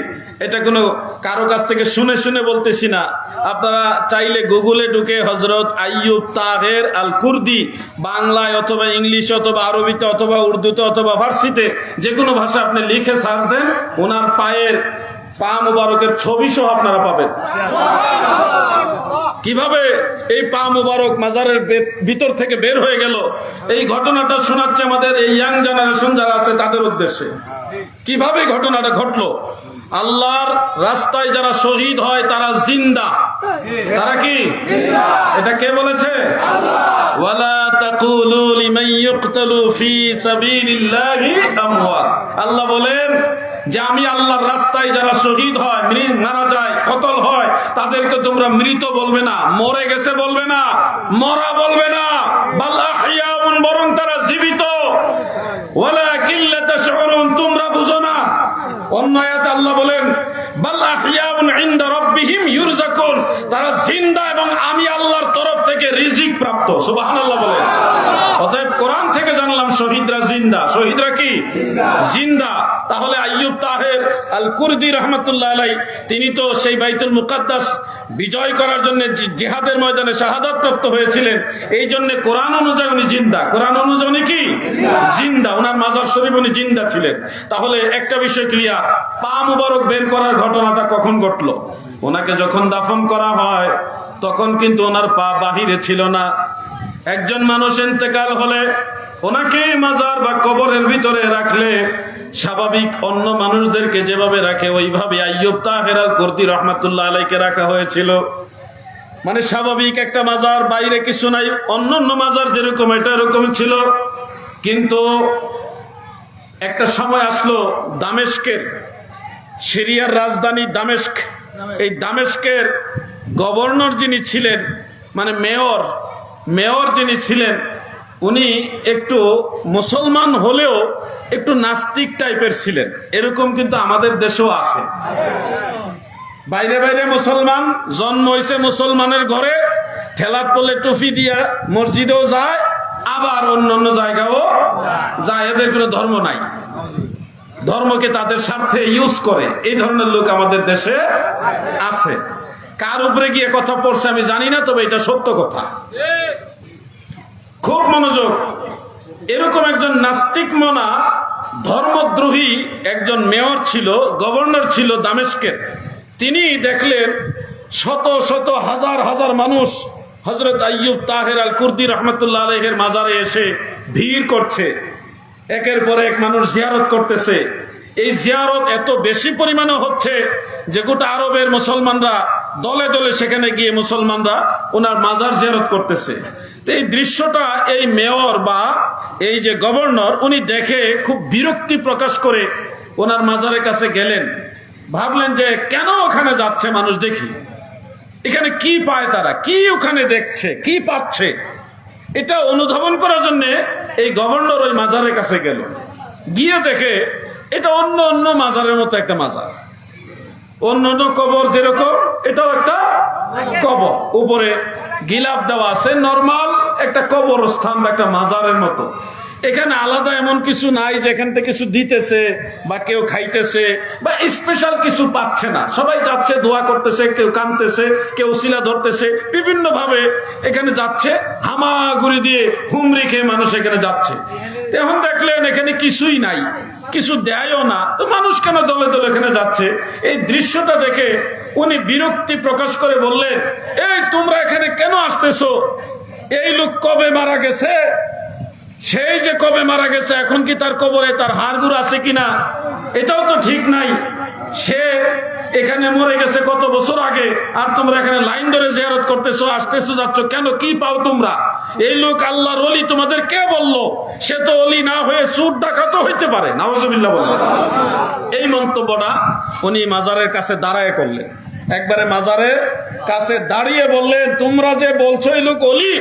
এটা কোনো কারো কাছ থেকে শুনে শুনে বলতেছি না। আপনারা চাইলে গুগলে ঢুকে হযরত আইয়ুব তাহের আল কুর্দি বাংলায় অথবা ইংলিশে অথবা আরবিতে অথবা উর্দুতে অথবা ফার্সিতে যে কোনো ভাষা আপনি লিখে সার্চ দেন, ওনার পায়ের পা মুবারকের ছবি সহ আপনারা পাবেন। কিভাবে এই পা মুবারক মাজারের ভিতর থেকে বের হয়ে গেল, এই ঘটনাটা শোনাচ্ছে আমাদের এই ইয়াং জেনারেশন যারা আছে তাদের উদ্দেশ্যে। কিভাবে ঘটনাটা ঘটলো? আল্লাহর রাস্তায় যারা শহীদ হয় তারা জিন্দা। তারা কি? এটা কে বলেছে? ওয়ালা তাকুলু লিমান ইউকতালু ফি সাবিলিল্লাহি আমওয়াত। আল্লাহ বলেন যে আমি আল্লাহর রাস্তায় যারা শহীদ হয়, মারা যায়, কতল হয়, তাদেরকে তোমরা মৃত বলবে না, মরে গেছে বলবে না, মরা বলবে না। বাল আহইয়াউন, বরং তারা জীবিত। ওয়ালাকিন লা তাশউরুন, তোমরা বুঝো না। অন্য আয়াতে আল্লাহ বলেন বাল আহইয়াউন ইনদা রাব্বিহিম ইউরযাকুন, তারা জিন্দা এবং আমি আল্লাহর তরফ থেকে রিজিক প্রাপ্ত। সুবহানাল্লাহ বলেন। অতএব কোরআন থেকে জানলাম শহীদরা জিন্দা। শহীদরা কি? জিন্দা। তাহলে আইয়ুব তাহের আল কুর্দি রাহমাতুল্লাহ আলাইহি তিনি তো সেই বাইতুল মুকাদ্দাস বিজয় করার জন্য জিহাদের ময়দানে শাহাদাত প্রাপ্ত হয়েছিলেন। এই জন্য কোরআন অনুযায়ী উনি জিন্দা। কোরআন অনুযায়ী উনি কি? জিন্দা। ওনার মাজার শরীফ উনি জিন্দা ছিলেন। তাহলে একটা বিষয় ক্লিয়ার, পা মুবারক বের করার ঘটনাটা কখন ঘটলো? ওনাকে যখন দাফন করা হয় তখন কিন্তু ওনার পা বাহিরে ছিল না। একজন মানুষ ইন্তেকাল হলে ওনাকে মাজার বা কবরের ভিতরে রাখলে স্বাভাবিক অন্য মানুষদেরকে যেভাবে রাখে ওইভাবে আইয়ুব তাহের আল কুর্দি রাহমাতুল্লাহ আলাইহিকে রাখা হয়েছিল। মানে স্বাভাবিক একটা মাজার, বাইরে কিছু নাই, অন্যান্য মাজার যেরকম এটা এরকম ছিল। কিন্তু একটা সময় আসলো দামেস্কের, সিরিয়ার রাজধানী দামেস্ক, এই দামেস্কের গভর্নর যিনি ছিলেন, মানে মেয়র যিনি ছিলেন, উনি একটু মুসলমান হলেও একটু নাস্তিক টাইপের ছিলেন। এরকম কিন্তু আমাদের দেশেও আছে। বাইরে বাইরে মুসলমান, জন্ম হয়েছে মুসলমানের ঘরে, ঠেলাত পড়লে টুপি দিয়া মসজিদেও যায়, আবার অন্য জায়গাও যায়। এদের কোনো ধর্ম নাই, ধর্মকে তাদের স্বার্থে ইউজ করে। এই ধরনের লোক আমাদের দেশে আছে। কার উপরে গিয়ে কথা পড়ছে আমি জানি না, তবে এটা সত্য কথা। খুব মনোযোগ। এরকম একজন নাস্তিক মনা ধর্মদ্রোহী একজন মেয়র ছিল, গভর্নর ছিল দামেস্কের। তিনি দেখলেন শত শত হাজার হাজার মানুষ হযরত আইয়ুব তাহের আল কুর্দি রাহমাতুল্লাহ আলাইহির মাজারে এসে ভিড় করছে। একের পর এক মানুষ জিয়ারত করতেছে। এই জিয়ারত এত বেশি পরিমাণে হচ্ছে যে গোটা আরবের মুসলমানরা দলে দলে সেখানে গিয়ে মুসলমানরা ওনার মাজার জিয়ারত করতেছে। তো এই দৃশ্যটা এই মেয়র বা এই যে গভর্নর উনি দেখে খুব বিরক্তি প্রকাশ করে ওনার মাজারের কাছে গেলেন। ভাবলেন যে কেন ওখানে যাচ্ছে মানুষ, দেখি এখানে কি পায় তারা, কি ওখানে দেখছে, কি পাচ্ছে। এটা অনুধাবন করার জন্য এই গভর্নর ওই মাজারের কাছে গেল। গিয়ে দেখে এটা অন্য অন্য মাজারের মতো একটা মাজার। অন্য অন্য কবর যেরকম, এটাও একটা কবর, উপরে গিলাপ দেওয়া আছে, নর্মাল একটা কবরস্থান বা একটা মাজারের মতো। এখানে আলাদা এমন কিছু নাই যে এখান থেকে কিছু দিতেছে বা কেউ খাইতেছে বা স্পেশাল কিছু পাচ্ছে না। সবাই যাচ্ছে, দোয়া করতেছে, কেউ কাঁদতেছে, কেউ শিলা ধরতেছে, বিভিন্ন ভাবে এখানে যাচ্ছে, হামাগুড়ি দিয়ে হুমড়ি খেয়ে মানুষ এখানে যাচ্ছে। এখন দেখলেন এখানে কিছুই নাই, কিছু দেয়ও না, তো মানুষ কেন দলে দলে এখানে যাচ্ছে? এই দৃশ্যটা দেখে উনি বিরক্তি প্রকাশ করে বললেন, এই তোমরা এখানে কেন আসতেছো? এই লোক কবে মারা গেছে, সেই যে কবে মারা গেছে, এখন কি তার কবরে তার হাড়গুড় আছে কিনা এটাও তো ঠিক নাই। সে এখানে মরে গেছে কত বছর আগে, আর তোমরা এখানে লাইন ধরে জিয়ারত করতেছো, আসতেছো, যাচ্ছ কেন? কি পাও তোমরা? এই লোক আল্লাহর ওলি, তোমাদের কে বললো? সে তো ওলি না হয়ে চোর ডাকাতও হইতে পারে। নাউজুবিল্লাহ বললেন। এই মন্তব্যটা উনি মাজারের কাছে দাঁড়ায় করলেন। একবারে মাজারের কাছে দাঁড়িয়ে বললেন, তোমরা যে বলছো এই লোক ওলি,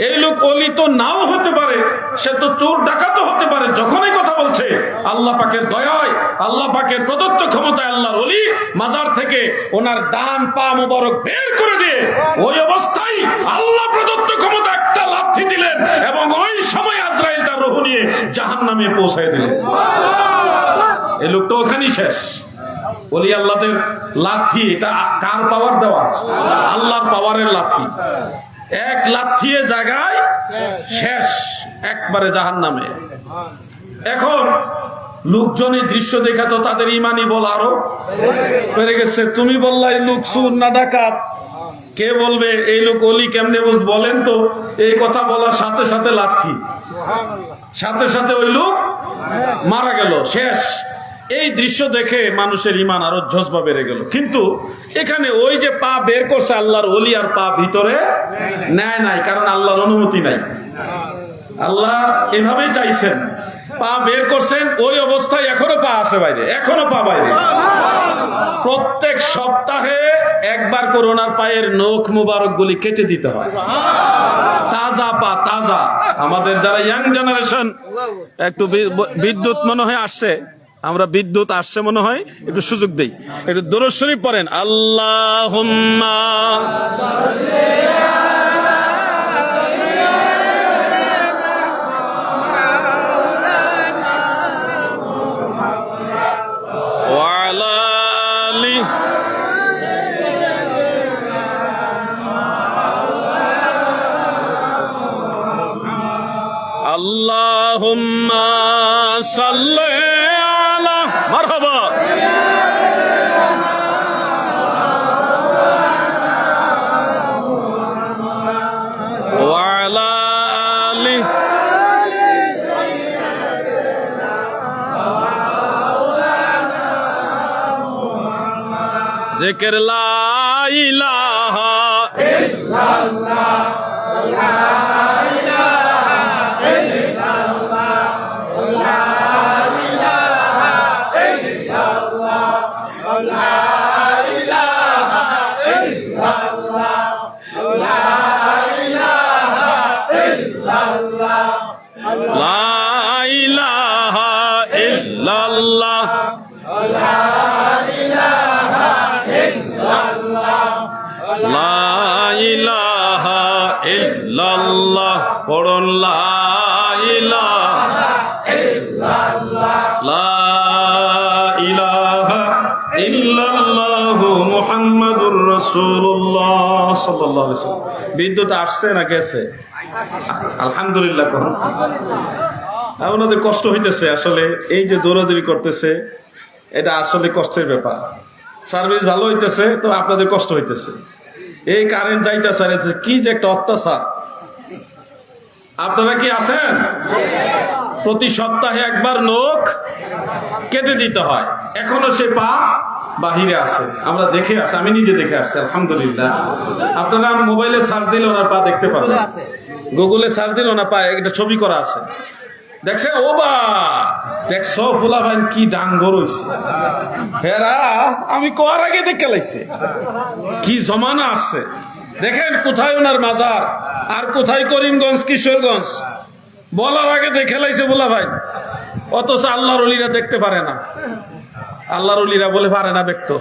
এই লোক অলি তো নাও হতে পারে, সে তো চোর ডাকাতও হতে পারে। যখনই কথা বলছে আল্লাহ পাকের দয়ায়, আল্লাহ পাকের প্রদত্ত ক্ষমতায় আল্লাহর অলি মাজার থেকে ওনার ডান পা মুবারক বের করে দিয়ে ওই অবস্থায় আল্লাহ প্রদত্ত ক্ষমতা একটা লাথি দিলেন এবং ওই সময় আজরাইল তার রূহ নিয়ে জাহান্নামে পৌঁছায় দিলেন। এই লোকটা ওখানেই শেষ। অলি আল্লাহদের লাথি, এটা কার পাওয়ার দেওয়া? আল্লাহর পাওয়ারের লাথি। এক লাথিয়ে জায়গায় শেষ, একবারে জাহান্নামে। এখন লোকজন এই দৃশ্য দেখা তো তাদের ইমানি বল আরো বেড়ে গেছে। তুমি বললা এই লোক চোর না ডাকাত, কে বলবে এই লোক অলি কেমনে বলেন তো? এই কথা বলার সাথে সাথে লাথি, সাথে সাথে ওই লোক মারা গেল, শেষ। এই দৃশ্য দেখে মানুষের ইমান আরো জজবা বেড়ে গেল। কিন্তু এখানে ওই যে পা বের করছে আল্লাহর ওলি, আর পা ভিতরে নেয় নাই, কারণ আল্লাহর অনুমতি নাই। আল্লাহ এভাবেই চাইছেন, পা বের করছেন, ওই অবস্থায় এখনো পা আছে বাইরে, এখনো পা বাইরে। প্রত্যেক সপ্তাহে একবার করে ওনার পায়ের নখ মুবারক গুলি কেটে দিতে হয়, তাজা পা, তাজা। আমাদের যারা ইয়াং জেনারেশন, একটু বিদ্যুৎ মনে হয় আসছে, আমরা বিদ্যুৎ আসছে মনে হয়, একটু সুযোগ দেই, একটু দুরূদ শরীফ পড়েন। আল্লাহুম্মা ওয়া আলা আলি আল্লাহুম্মা সাল্লি মারহাবা ওয়া আলা আলি জিকির লা ইলাহা ইল্লাল্লাহ, লা ইলাহা ইল্লাল্লাহ, লা ইলাহা ইল্লাল্লাহ, লা ইলাহা ইল্লাল্লাহ। পড়ুন লা ইলাহা ইল্লাল্লাহ, লা ইলাহা ইল্লাল্লাহ মুহাম্মাদুর রাসূলুল্লাহ সাল্লাল্লাহু আলাইহি ওয়াসাল্লাম। বিদ্যুৎ আসছে না গেছে? আলহামদুলিল্লাহ। আপনাদের কষ্ট হইতেছে আসলে, এই যে দৌড়াদৌড়ি করতেছে, এটা আসলে কষ্টের ব্যাপার। সার্ভিস ভালো হইতেছে তো আপনাদের কষ্ট হইতেছে। এই কারেন্ট যাইতেছে, কি যে একটা অত্যাচার। আপনারা কি আছেন? প্রতি সপ্তাহে একবার নখ কেটে দিতে হয়, এখনো সে পা বাহিরে আছে। আমরা দেখে আসছি, আমি নিজে দেখে আসছি, আলহামদুলিল্লাহ। আপনারা মোবাইলে সার্চ দিলে ওনার পা দেখতে পারবেন, গুগলে সার্চ দিলে ওনার পা একটা ছবি করা আছে। দেখছে ও বা দেখছ ফুলা ভাই কি ডাঙ্গর হইছে হেরা আমি কর আগে দেখে লাইছে কি জমানা আছে। দেখেন কোথায় ওনার মাজার আর কোথায় করিমগঞ্জ কিশোরগঞ্জ, বলার আগে দেখে লাইছে বলা ভাই। অথচ আল্লাহর ওলিরা দেখতে পারে না, আল্লাহর ওলিরা বলে পারে না দেখতো।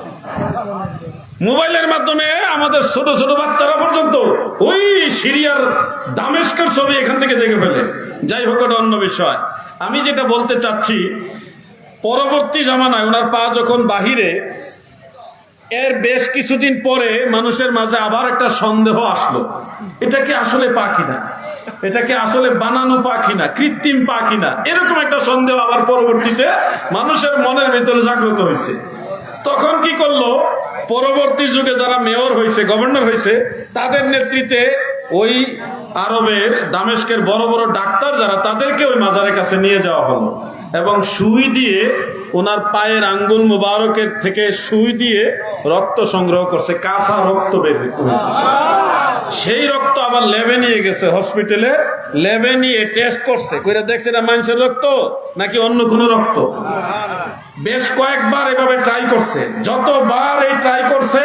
মোবাইলের মাধ্যমে আমাদের ছোট ছোট বাচ্চারা পর্যন্ত ওই সিরিয়ার দামেস্কের ছবি এখান থেকে দেখে ফেলে। যাই হোক, ওটা অন্য বিষয়। আমি যেটা বলতে চাচ্ছি, পরবর্তী জামানায় ওনার পা যখন বাহিরে, এর বেশ কিছুদিন পরে মানুষের মাঝে আবার একটা সন্দেহ আসলো, এটা কি আসলে পা কিনা, এটা কি আসলে বানানো পা কিনা, কৃত্রিম পা কিনা, এরকম একটা সন্দেহ আবার পরবর্তীতে মানুষের মনের ভিতরে জাগ্রত হয়েছে। তখন কি করলো, পরবর্তী যুগে যারা মেয়র হয়েছে, গভর্নর হয়েছে, তাদের নেতৃত্বে ওই আরবের দামেস্কের বড় বড় ডাক্তার যারা, তাদেরকে ওই মাজারের কাছে নিয়ে যাওয়া হলো এবং সুই দিয়ে ওনার পায়ের আঙ্গুল মুবারকের থেকে সুই দিয়ে রক্ত সংগ্রহ করছে, কাঁচা রক্ত বের হয়েছে। সেই রক্ত আবার ল্যাবে নিয়ে গেছে, হসপিটালে ল্যাবে নিয়ে টেস্ট করছে, কইরা দেখছে এটা মানুষের রক্ত নাকি অন্য কোনো রক্ত। বেশ কয়েকবার এভাবে ট্রাই করছে, যতবার এই ট্রাই করছে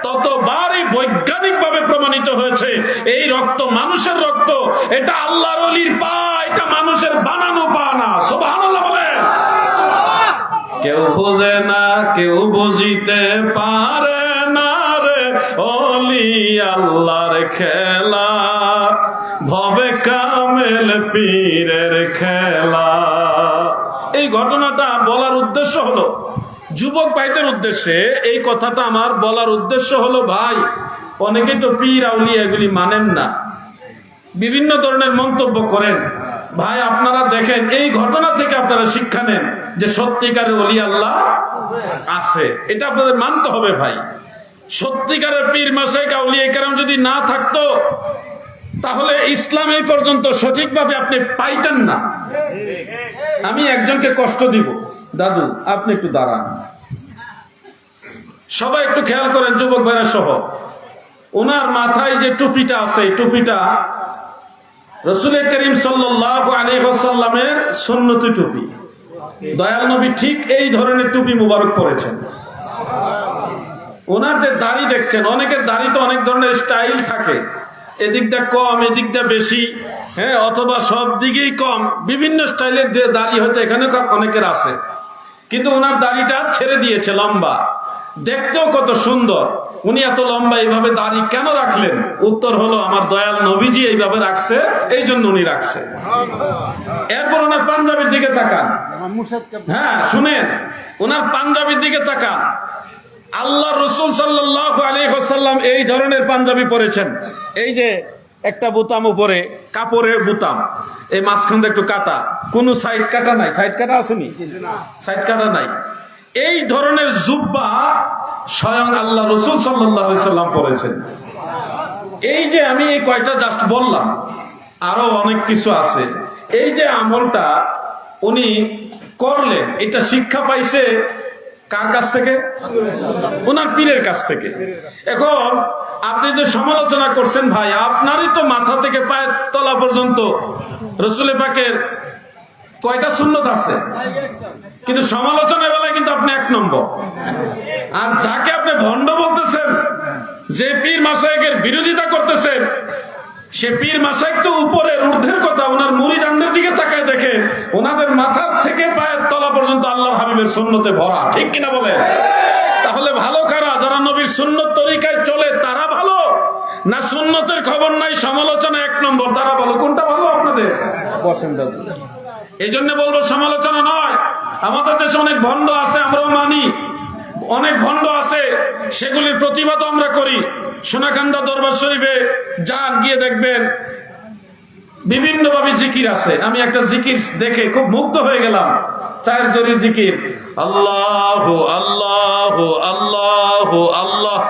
ততবারই বৈজ্ঞানিক ভাবে প্রমাণিত হয়েছে এই রক্ত মানুষের রক্ত, এটা আল্লাহর ওলির পা, এটা মানুষের বানানো পা না। সুবহানাল্লাহ বলেন। কেউ বোঝে না, কেউ বুঝিতে পারে না রে ওলি আল্লাহর খেলা, ভবে কামেল পীরের খেলা। এই ঘটনাটা বলার উদ্দেশ্য হলো, যুবক ভাইদের উদ্দেশ্যে এই কথাটা আমার বলার উদ্দেশ্য হলো, ভাই অনেকেই তো পীর আউলিয়া এগুলি মানেন না, বিভিন্ন ধরনের মন্তব্য করেন। ভাই আপনারা দেখেন, এই ঘটনা থেকে আপনারা শিক্ষা নেন যে সত্যিকারের ওলি আল্লাহ আছে, এটা আপনাদের মানতে হবে ভাই। সত্যিকারের পীর মাশায়েখ আউলিয়া কেরাম যদি না থাকতো, তাহলে ইসলাম এই পর্যন্ত সঠিকভাবে আপনি পাইতেন না। আমি একজনকে কষ্ট দিব, দাদু আপনি একটু দাঁড়ান, সবাই একটু খেয়াল করেন, যুবক ভাইরা সহ। ওনার মাথায় যে টুপিটা আছে, টুপিটা রাসূল করিম সাল্লাল্লাহু আলাইহি ওয়াসাল্লামের সুন্নতি টুপি। দয়াল নবী ঠিক এই ধরনের টুপি মুবারক পরেছেন। ওনার যে দাড়ি দেখছেন, অনেকের দাড়ি তো অনেক ধরনের স্টাইল থাকে, এদিকটা কম এদিকটা বেশি, হ্যাঁ, অথবা সব দিকেই কম, বিভিন্ন স্টাইলের দাড়ি হয়তো এখানে অনেকের আছে, কিন্তু ওনার দাড়িটা ছেড়ে দিয়েছে লম্বা, দেখতেও কত সুন্দর। উনি এত লম্বা এইভাবে দাড়ি কেন রাখলেন? উত্তর হলো, আমার দয়াল নবীজি এইভাবে রাখছে, এই জন্য উনি রাখছে। এরপর ওনার পাঞ্জাবির দিকে তাকান, হ্যাঁ শুনেন, ওনার পাঞ্জাবির দিকে তাকান। আল্লাহ রসুল সাল্লাল্লাহু আলাইহি ওয়াসাল্লাম এই ধরনের পাঞ্জাবি পরেছেন, এই যে একটা বোতাম উপরে, কাপড়ের বোতাম, এই মাঝখানটা একটু কাটা, কোন সাইড কাটা নাই, সাইড কাটা আসেনি, সাইড কাটা নাই। এই ধরনের জুব্বা স্বয়ং আল্লাহ রসুল সাল্লাল্লাহু আলাইহি ওয়াসাল্লাম পরেছেন। এই যে আমি এই কয়টা জাস্ট বললাম, আরো অনেক কিছু আছে। এই যে আমলটা উনি করলেন, এটা শিক্ষা পাইছে কার কাছ থেকে? ওনার পীরের কাছ থেকে। এখন আপনি যে সমালোচনা করছেন ভাই, আপনারই তো মাথা থেকে পায়ের তলা পর্যন্ত রাসূল পাকের কয়টা সুন্নত আছে, কিন্তু সমালোচনার বেলায় কিন্তু আপনি এক নম্বর। আর যাকে আপনি ভণ্ড বলতেছেন, যে পীর মাশায়েখের বিরোধিতা করতেছেন, সে পীর মাশায়েখ তো উপরে ঊর্ধ্বের কথা, ওনার মুরিদানদের দিকে তাকায় দেখে ওনাদের মাথা থেকে পায়ের তলা পর্যন্ত আল্লাহর হাবিবের সুন্নতে ভরা, ঠিক কিনা বলে? তাহলে ভালো কারা? যারা নবীর সুন্নত তরিকায় চলে তারা ভালো, না সুন্নতের খবর নাই সমালোচনা এক নম্বর তারা ভালো? কোনটা ভালো আপনাদের? এই জন্য বলবো সমালোচনা নয়। আমাদের দেশে অনেক ভণ্ড আছে, আমরাও মানি, অনেক ভণ্ড আছে, সেগুলির প্রতিবাদ আমরা করি। সোনাকান্দা দরবার শরীফে যান, গিয়ে দেখবেন বিভিন্ন ভাবে জিকির আছে। আমি একটা জিকির দেখে খুব মুগ্ধ হয়ে গেলাম, 4 জরি জিকির, আল্লাহু আল্লাহু আল্লাহু আল্লাহ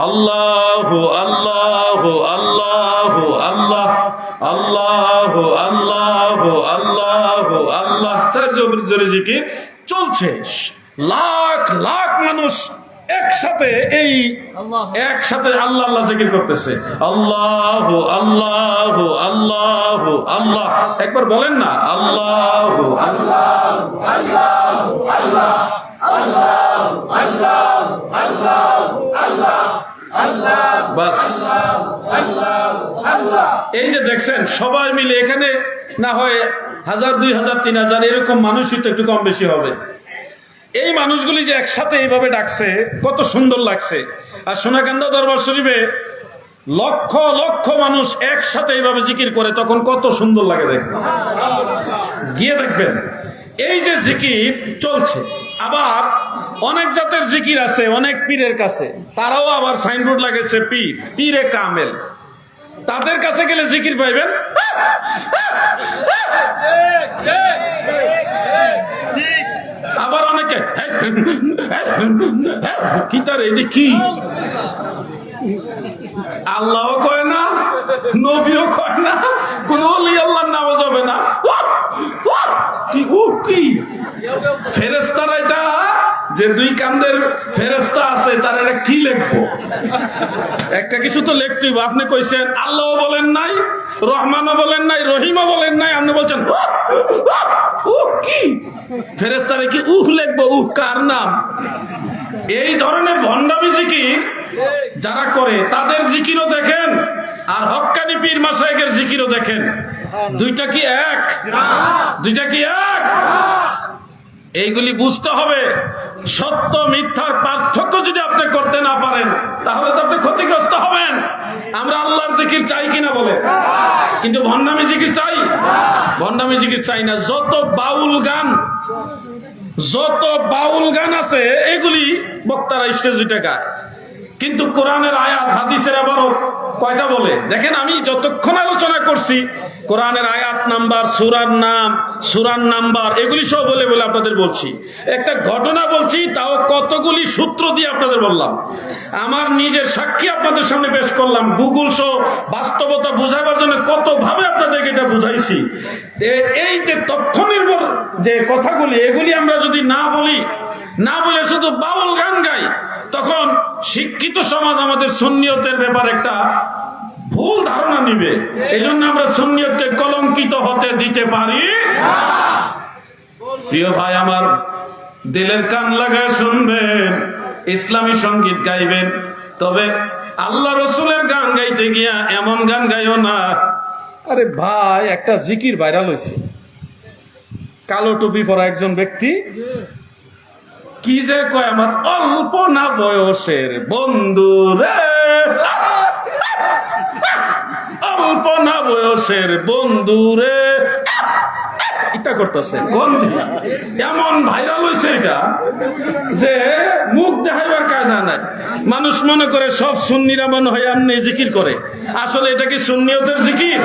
আল্লাহু আল্লাহু আল্লাহু আল্লাহ আল্লাহু আল্লাহু আল্লাহু আল্লাহ, 4 জরি জিকির চলছে। লাখ লাখ মানুষ একসাথে আল্লাহ আল্লাহ জিকির করতেছে, আল্লাহ আল্লাহ আল্লাহ আল্লাহ। একবার বলেন না, আল্লাহ আল্লাহ আল্লাহ আল্লাহ আল্লাহ আল্লাহ আল্লাহ আল্লাহ। বাস, এই যে দেখছেন সবাই মিলে এখানে না হয় 1000 2000 3000 এরকম মানুষই তো একটু কম বেশি হবে। এই মানুষগুলি যে একসাথে এইভাবে ডাকছে কত সুন্দর লাগছে। আর সোনাকান্দা দরবার শরীফে লক্ষ লক্ষ মানুষ একসাথে এইভাবে জিকির করে তখন কত সুন্দর লাগে দেখবেন, গিয়ে দেখবেন। এই যে জিকির চলছে, আবার অনেক জাতের জিকির আছে অনেক পীরের কাছে, তারাও আবার সাইনবোর্ড লাগেছে পীর, পীরে কামেল। তাদের কাছে গেলে জিকির পাইবেন আবার অনেকে কি তার এটি কি আল্লাহও কয় না, নবীও কয় না, কোন ওলি আল্লাহর নামও যাবে না। কি ফেরেশতারা, এটা যে 2 কান্দের ফেরেশতা আছে তার এটা কি লিখবো? একটা কিছু তো লিখতেই। আপনি কইছেন আল্লাহও বলেন নাই, রহমানও বলেন নাই, রহিমও বলেন নাই, আপনি বলছেন কি ফেরেশতারা কি লিখবো? কার নাম? এই ধরনের ভণ্ডামি জিকির যারা করে তাদের জিকিরও দেখেন, আর হক্কানি পীর মাশায়েখের জিকিরও দেখেন। দুইটা কি এক? দুইটা কি এক? এইগুলি বুঝতে হবে। সত্য মিথ্যার পার্থক্য যদি আপনি করতে না পারেন তাহলে তো আপনি ক্ষতিগ্রস্ত হবেন। আমরা আল্লাহর জিকির চাই কিনা বলে, কিন্তু ভণ্ডামি জিকির চাই? ভণ্ডামি জিকির চাই না। যত বাউল গান আছে এগুলি বক্তারা স্টেজে গায়, কিন্তু কোরআনের আয়াত হাদিসের আবারও কয়টা বলে দেখেন। আমি যতক্ষণ আলোচনা করছি কোরআনের আয়াত নাম্বার, সূরার নাম্বার এগুলি সব বলে বলে আপনাদের বলছি। একটা ঘটনা বলছি, তাও কতগুলি সূত্র দিয়ে আপনাদের বললাম। আমার নিজের সাক্ষী আপনাদের সামনে পেশ করলাম। গুগল সহ বাস্তবতা বুঝাবার জন্য কতভাবে আপনাদেরকে এটা বুঝাইছি। এই যে তথ্য নির্ভর যে কথাগুলি, এগুলি আমরা যদি না বলে শুধু বাউল গান গাই, তখন শিক্ষিত সমাজ আমাদের সুন্নিয়তের ব্যাপারে একটা ভুল ধারণা নিবে। এই জন্য আমরা সুন্নিয়তকে কলঙ্কিত হতে দিতে পারি না। প্রিয় ভাই আমার, দিলের কান লাগায় শুনবেন, ইসলামী সঙ্গীত গাইবেন, তবে আল্লাহ রসুলের গান গাইতে গিয়া এমন গান গাইও না। আরে ভাই, একটা জিকির ভাইরাল হয়েছে, কালো টুপি পরা একজন ব্যক্তি কি যে কয়, আমার অল্প না বয়সের বন্ধু রে, অল্প না বয়সের বন্ধু রে, এটা করতেছে গন্ধি। এমন ভাইরাল হয়েছে এটা যে মুখ দেখাইবার কায়দা নাই। মানুষ মনে করে সব সুন্নিরা মনে হয় এমনি জিকির করে। আসলে এটা কি সুন্নিয়তের জিকির?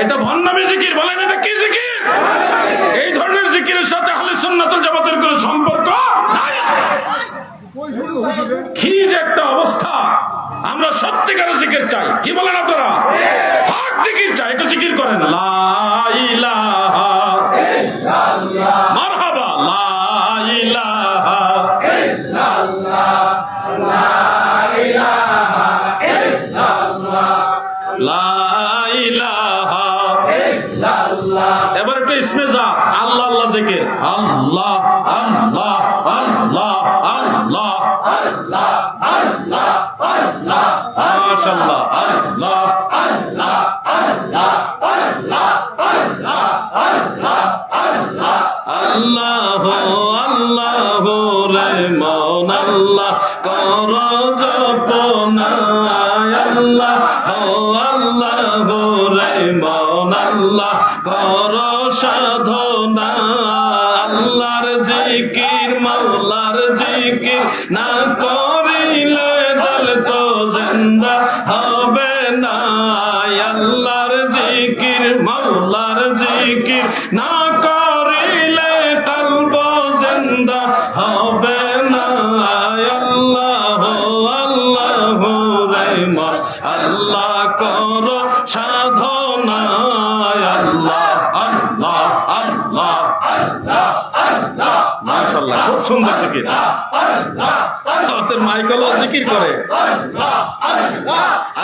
এটা ভণ্ডামি জিকির। বলেন এটা কি জিকির? এই ধরনের জিকিরের সাথে আহলে সুন্নাত ওয়াল জামাতের কোনো সম্পর্ক নাই। কি যে একটা অবস্থা! আমরা সত্যিকারের জিকির চাই। কি বলেন আপনারা? হক জিকির চাই। এটা জিকির করেন, লা ইলাহা ইল্লাল্লাহ, মারহাবা, লা ইলাহা ইল্লাল্লাহ, লা ইলাহা ইল্লাল্লাহ, লা ইলাহা ইল্লাল্লাহ। এবার একটা ইসমে যা, আল্লাহ আল্লাহ জিকির, আল্লাহ আল্লাহ আল্লাহ আল্লাহ আল্লাহ আল্লাহ আল্লাহ, মাশাআল্লাহ, আল্লাহ আল্লাহ আল্লাহ আল্লাহ আল্লাহ আল্লাহ আল্লাহ, আল্লাহ আল্লাহ রে মন আল্লাহ কর জপনা, আল্লাহ আল্লাহ রে মন আল্লাহ কর সাধনা। আল্লাহর জিকির, মাওলার জিকির না করিলে দিল তো জিন্দা হবে না। আল্লাহর জিকির, মাওলার জিকির না করিলে কলব জিন্দা হবে না। আল্লাহ আল্লাহ রে মন আল্লাহ কর সাধনা, আল্লাহ আল্লাহ আল্লাহ আল্লাহ আল্লাহ। মাশাআল্লাহ, খুব সুন্দর জিকির। আমাদের মাইকেলও জিকির করে।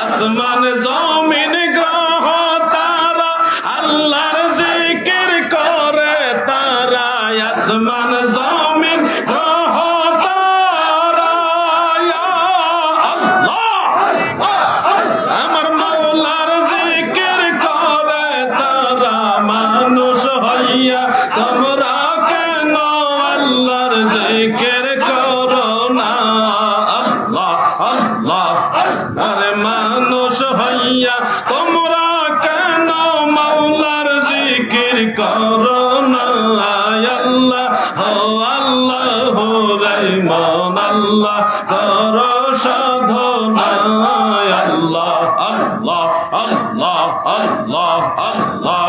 আসমান জমিন গ্রহ তারা আল্লাহর জিকির করে তারা। আসমান জমিন গ্রহ তারা আল্লাহ আমার মাওলার জিকির করে তারা। মানুষ হইয়া তোমরা কেন আল্লাহর জিকির করো না? আল্লাহ আল্লাহ আরে মানুষ হইয়া তোমরা কেন মাওলার জিকির করো না? আল্লাহ হো আল্লাহ রহমান আল্লাহ করো সাধনা। আল্লাহ আল্লাহ আল্লাহ আল্লাহ আল্লাহ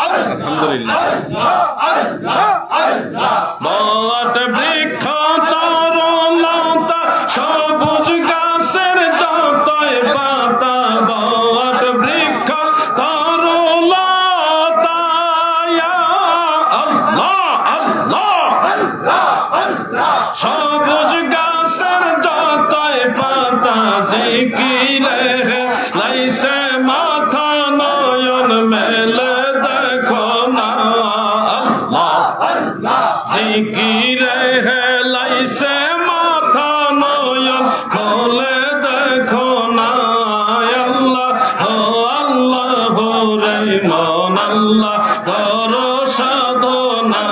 আলহামদুলিল্লাহ। বট বৃক্ষ তরুলতা সবুজ গাছের যতই পাতা। বট বৃক্ষ তরুলতা আল্লাহ আল্লাহ সবুজ গাছের যতই পাতা। জিকিরে লাইছে মাথা নয়ন মেলে দেখো না। আল্লাহ জিকিরে লাইছে মাথা নয়ন খোলে দেখো না। আল্লাহ ও আল্লাহ রহমান আল্লাহ করো সাধনা।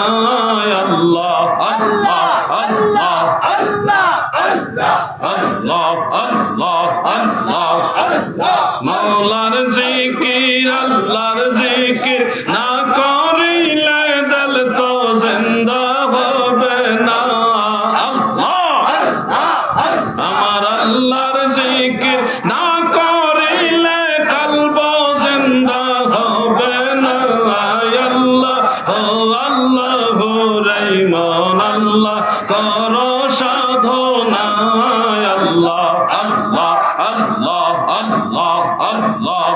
আল্লাহ আল্লাহ আল্লাহ আল্লাহ আল্লাহ আল্লাহ মাওলার জিকির আল্লাহর জিকির না করিলে দিল তো জিন্দা হবে না। আল্লাহ আমার আল্লাহর জিকির না করিলে কলব জিন্দা হবে না। আল্লাহ ও আল্লাহ রহমান আল্লাহ করো সাধনা। আল্লাহ আল্লাহ আল্লাহ আল্লাহ আল্লাহ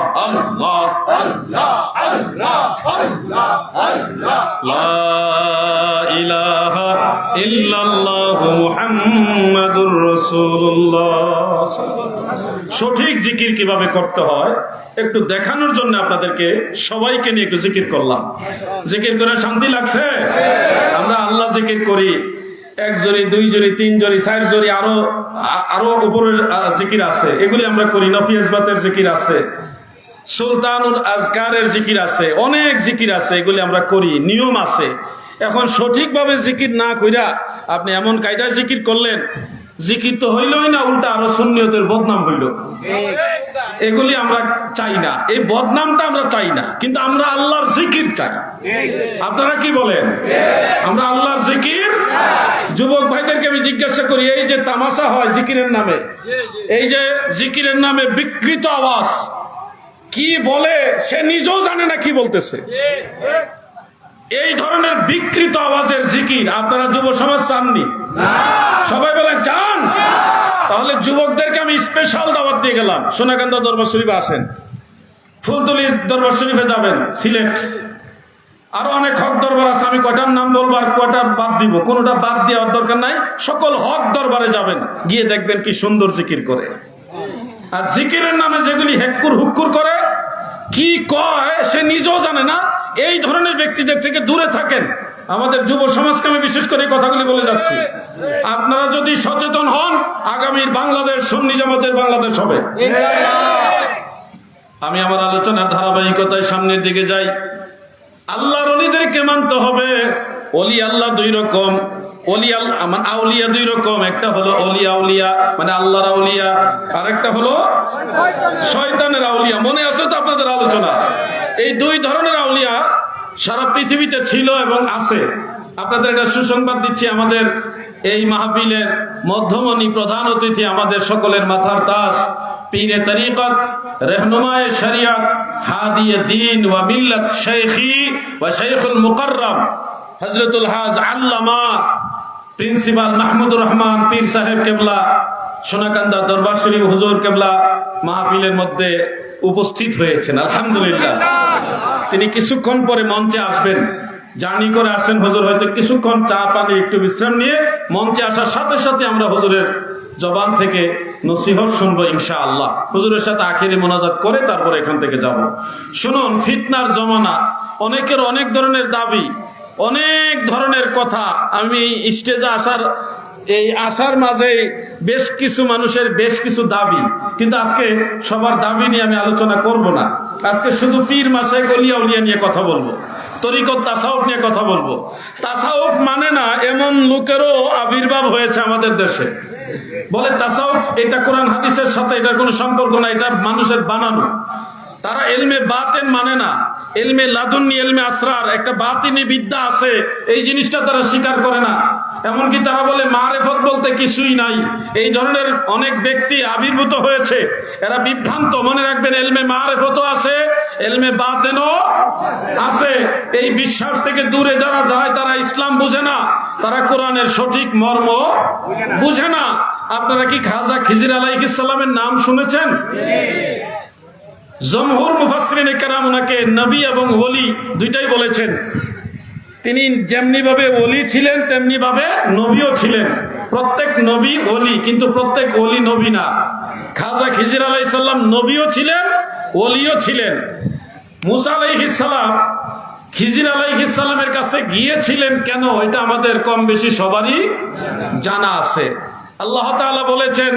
আল্লাহ লা ইলাহা ইল্লাল্লাহ মুহাম্মাদুর রাসূলুল্লাহ। সঠিক জিকির কিভাবে করতে হয় একটু দেখানোর জন্য আপনাদেরকে সবাইকে নিয়ে একটু জিকির করলাম। জিকির করে শান্তি লাগছে? আমরা আল্লাহ জিকির করি, এক জড়ি, দুই জড়ি, তিন জড়ি, চার জড়ি, আরো উপরের জিকির আছে, এগুলি আমরা করি। নফি আসবাতের জিকির আছে, সুলতানুল আজকারের জিকির আছে, অনেক জিকির আছে, এগুলি আমরা করি, নিয়ম আছে। এখন সঠিকভাবে জিকির না কইরা আপনি এমন কায়দায় জিকির করলেন, জিকির তো হইলই না, উল্টা আরো সুন্নিয়তের বদনাম হইল। এগুলি আমরা চাই না, এই বদনামটা আমরা চাই না, কিন্তু আমরা আল্লাহর জিকির চাই। আপনারা কি বলেন? আমরা আল্লাহর জিকির। যুবক ভাইদেরকে আমি জিজ্ঞাসা করি, এই যে তামাশা হয় জিকিরের নামে, এই যে জিকিরের নামে বিকৃত আওয়াজ, কি বলে সে নিজেও জানে না কি বলতেছে। এই ধরনের বিকৃত আওয়াজের জিকির আপনারা যুব সমাজ চাননি? সবাই বলেন চান? তাহলে যুবকদেরকে আমি স্পেশাল দাওয়াত দিয়ে গেলাম, সোনাকান্দা দরবার শরীফে আসেন, ফুলতলি দরবার শরীফে যাবেন, সিলেট, আরো অনেক হক দরবার আছে। আমি কয়টার নাম বলবো আর কয়টার বাদ দিব, কোনোটা বাদ দেওয়ার দরকার নাই। সকল হক দরবারে যাবেন, গিয়ে দেখবেন কি সুন্দর জিকির করে। আর জিকিরের নামে যেগুলি হেক্কুর হুক্কুর করে, কি কয় সে নিজেও জানে না, এই ধরনের ব্যক্তিদের থেকে দূরে থাকেন। আমাদের যুব সমাজকে আমি বিশেষ করে এই কথাগুলি বলে যাচ্ছি। আপনারা যদি সচেতন হন, আগামীর বাংলাদেশ সুন্নি জামাতের বাংলাদেশ হবে। আমি আমার আলোচনার ধারাবাহিকতায় সামনের দিকে যাই। আল্লাহর ওলিদেরকে মানতে হবে। ওলি আল্লাহ দুই রকম, আউলিয়া দুই রকম। একটা হলো আউলিয়া মানে আল্লাহর আউলিয়া, আর একটা হলো শয়তানের আউলিয়া। মনে আছে তো আপনাদের আলোচনা? এই দুই ধরনের আউলিয়া সারা পৃথিবীতে ছিল এবং আছে। আপনাদের একটা সুসংবাদ দিচ্ছি, আমাদের এই মাহফিলের মধ্যমণি প্রধান অতিথি, আমাদের সকলের মাথার তাজ, পীরে তরিকত, रहनुमाए शरियत, हादिए दीन व मिल्लत, शेखी व शेखुल मुकर्रम हजरतुल हाज अल्लामा प्रिंसिपल महमूदुर रहमान पीर साहेब केबला সোনাকান্দা দরবার শরীফ হুজুর কেবলা মাহফিলের মধ্যে উপস্থিত হয়েছেন। আলহামদুলিল্লাহ। তিনি কিছুক্ষণ পরে মঞ্চে আসবেন। জার্নি করে আসেন, হুজুর হয়তো কিছুক্ষণ চা পানি একটু বিশ্রাম নিয়ে মঞ্চে আসার সাথে সাথে আমরা হুজুরের জবান থেকে নসিহত শুনবো ইনশাআল্লাহ। হুজুরের সাথে আখেরি মোনাজাত করে তারপর এখান থেকে যাব। শুনুন, ফিতনার জমানা, অনেকের অনেক ধরনের দাবি, অনেক ধরনের কথা। আমি স্টেজে আসার মাঝে বেশ কিছু মানুষের বেশ কিছু দাবি, কিন্তু আজকে সবার দাবি নিয়ে আমি আলোচনা করব না। আজকে শুধু পীর মাশায়েখ ওলিয়া উলিয়া নিয়ে কথা বলবো, তরিকত তাসাউফ নিয়ে কথা বলবো। তাসাউফ মানে না এমন লোকেরও আবির্ভাব হয়েছে আমাদের দেশে, বলে তাসাউফ এটা কোরআন হাদিসের সাথে এটার কোনো সম্পর্ক না, এটা মানুষের বানানো। তারা এলমে বাতেন মানে না, এলমে লাদুন্নি, এলমে আসরার, একটা বাতিনি বিদ্যা আছে, এই জিনিসটা তারা স্বীকার করে না। এমনকি তারা বলে মারেফত বলতে কিছুই নাই। এই ধরনের অনেক ব্যক্তি আবির্ভূত হয়েছে, এরা বিভ্রান্ত। মনে রাখবেন, এলমে মারেফতও আছে, এলমে বাতেনও আছে। এই বিশ্বাস থেকে দূরে যারা যায় তারা ইসলাম বুঝে না, তারা কোরআনের সঠিক মর্ম বুঝে না। আপনারা কি খাজা খিজির আলাইহিস সালামের নাম শুনেছেন? জমহুর মুফাসসিরিন কেরাম ওনাকে নবী এবং ওলি দুইটাই বলেছেন। তিনি যেমনি ভাবে ওলি ছিলেন তেমনি ভাবে নবীও ছিলেন। প্রত্যেক নবী ওলি, কিন্তু প্রত্যেক ওলি নবী না। খাজা খিজির আলাইহিস সালাম নবীও ছিলেন, ওলিও ছিলেন। মুসা আলাইহিস সালাম খিজির আলাইহিস সালামের কাছে গিয়েছিলেন কেন, এটা আমাদের কম বেশি সবারই জানা আছে। আল্লাহ তাআলা বলেছেন,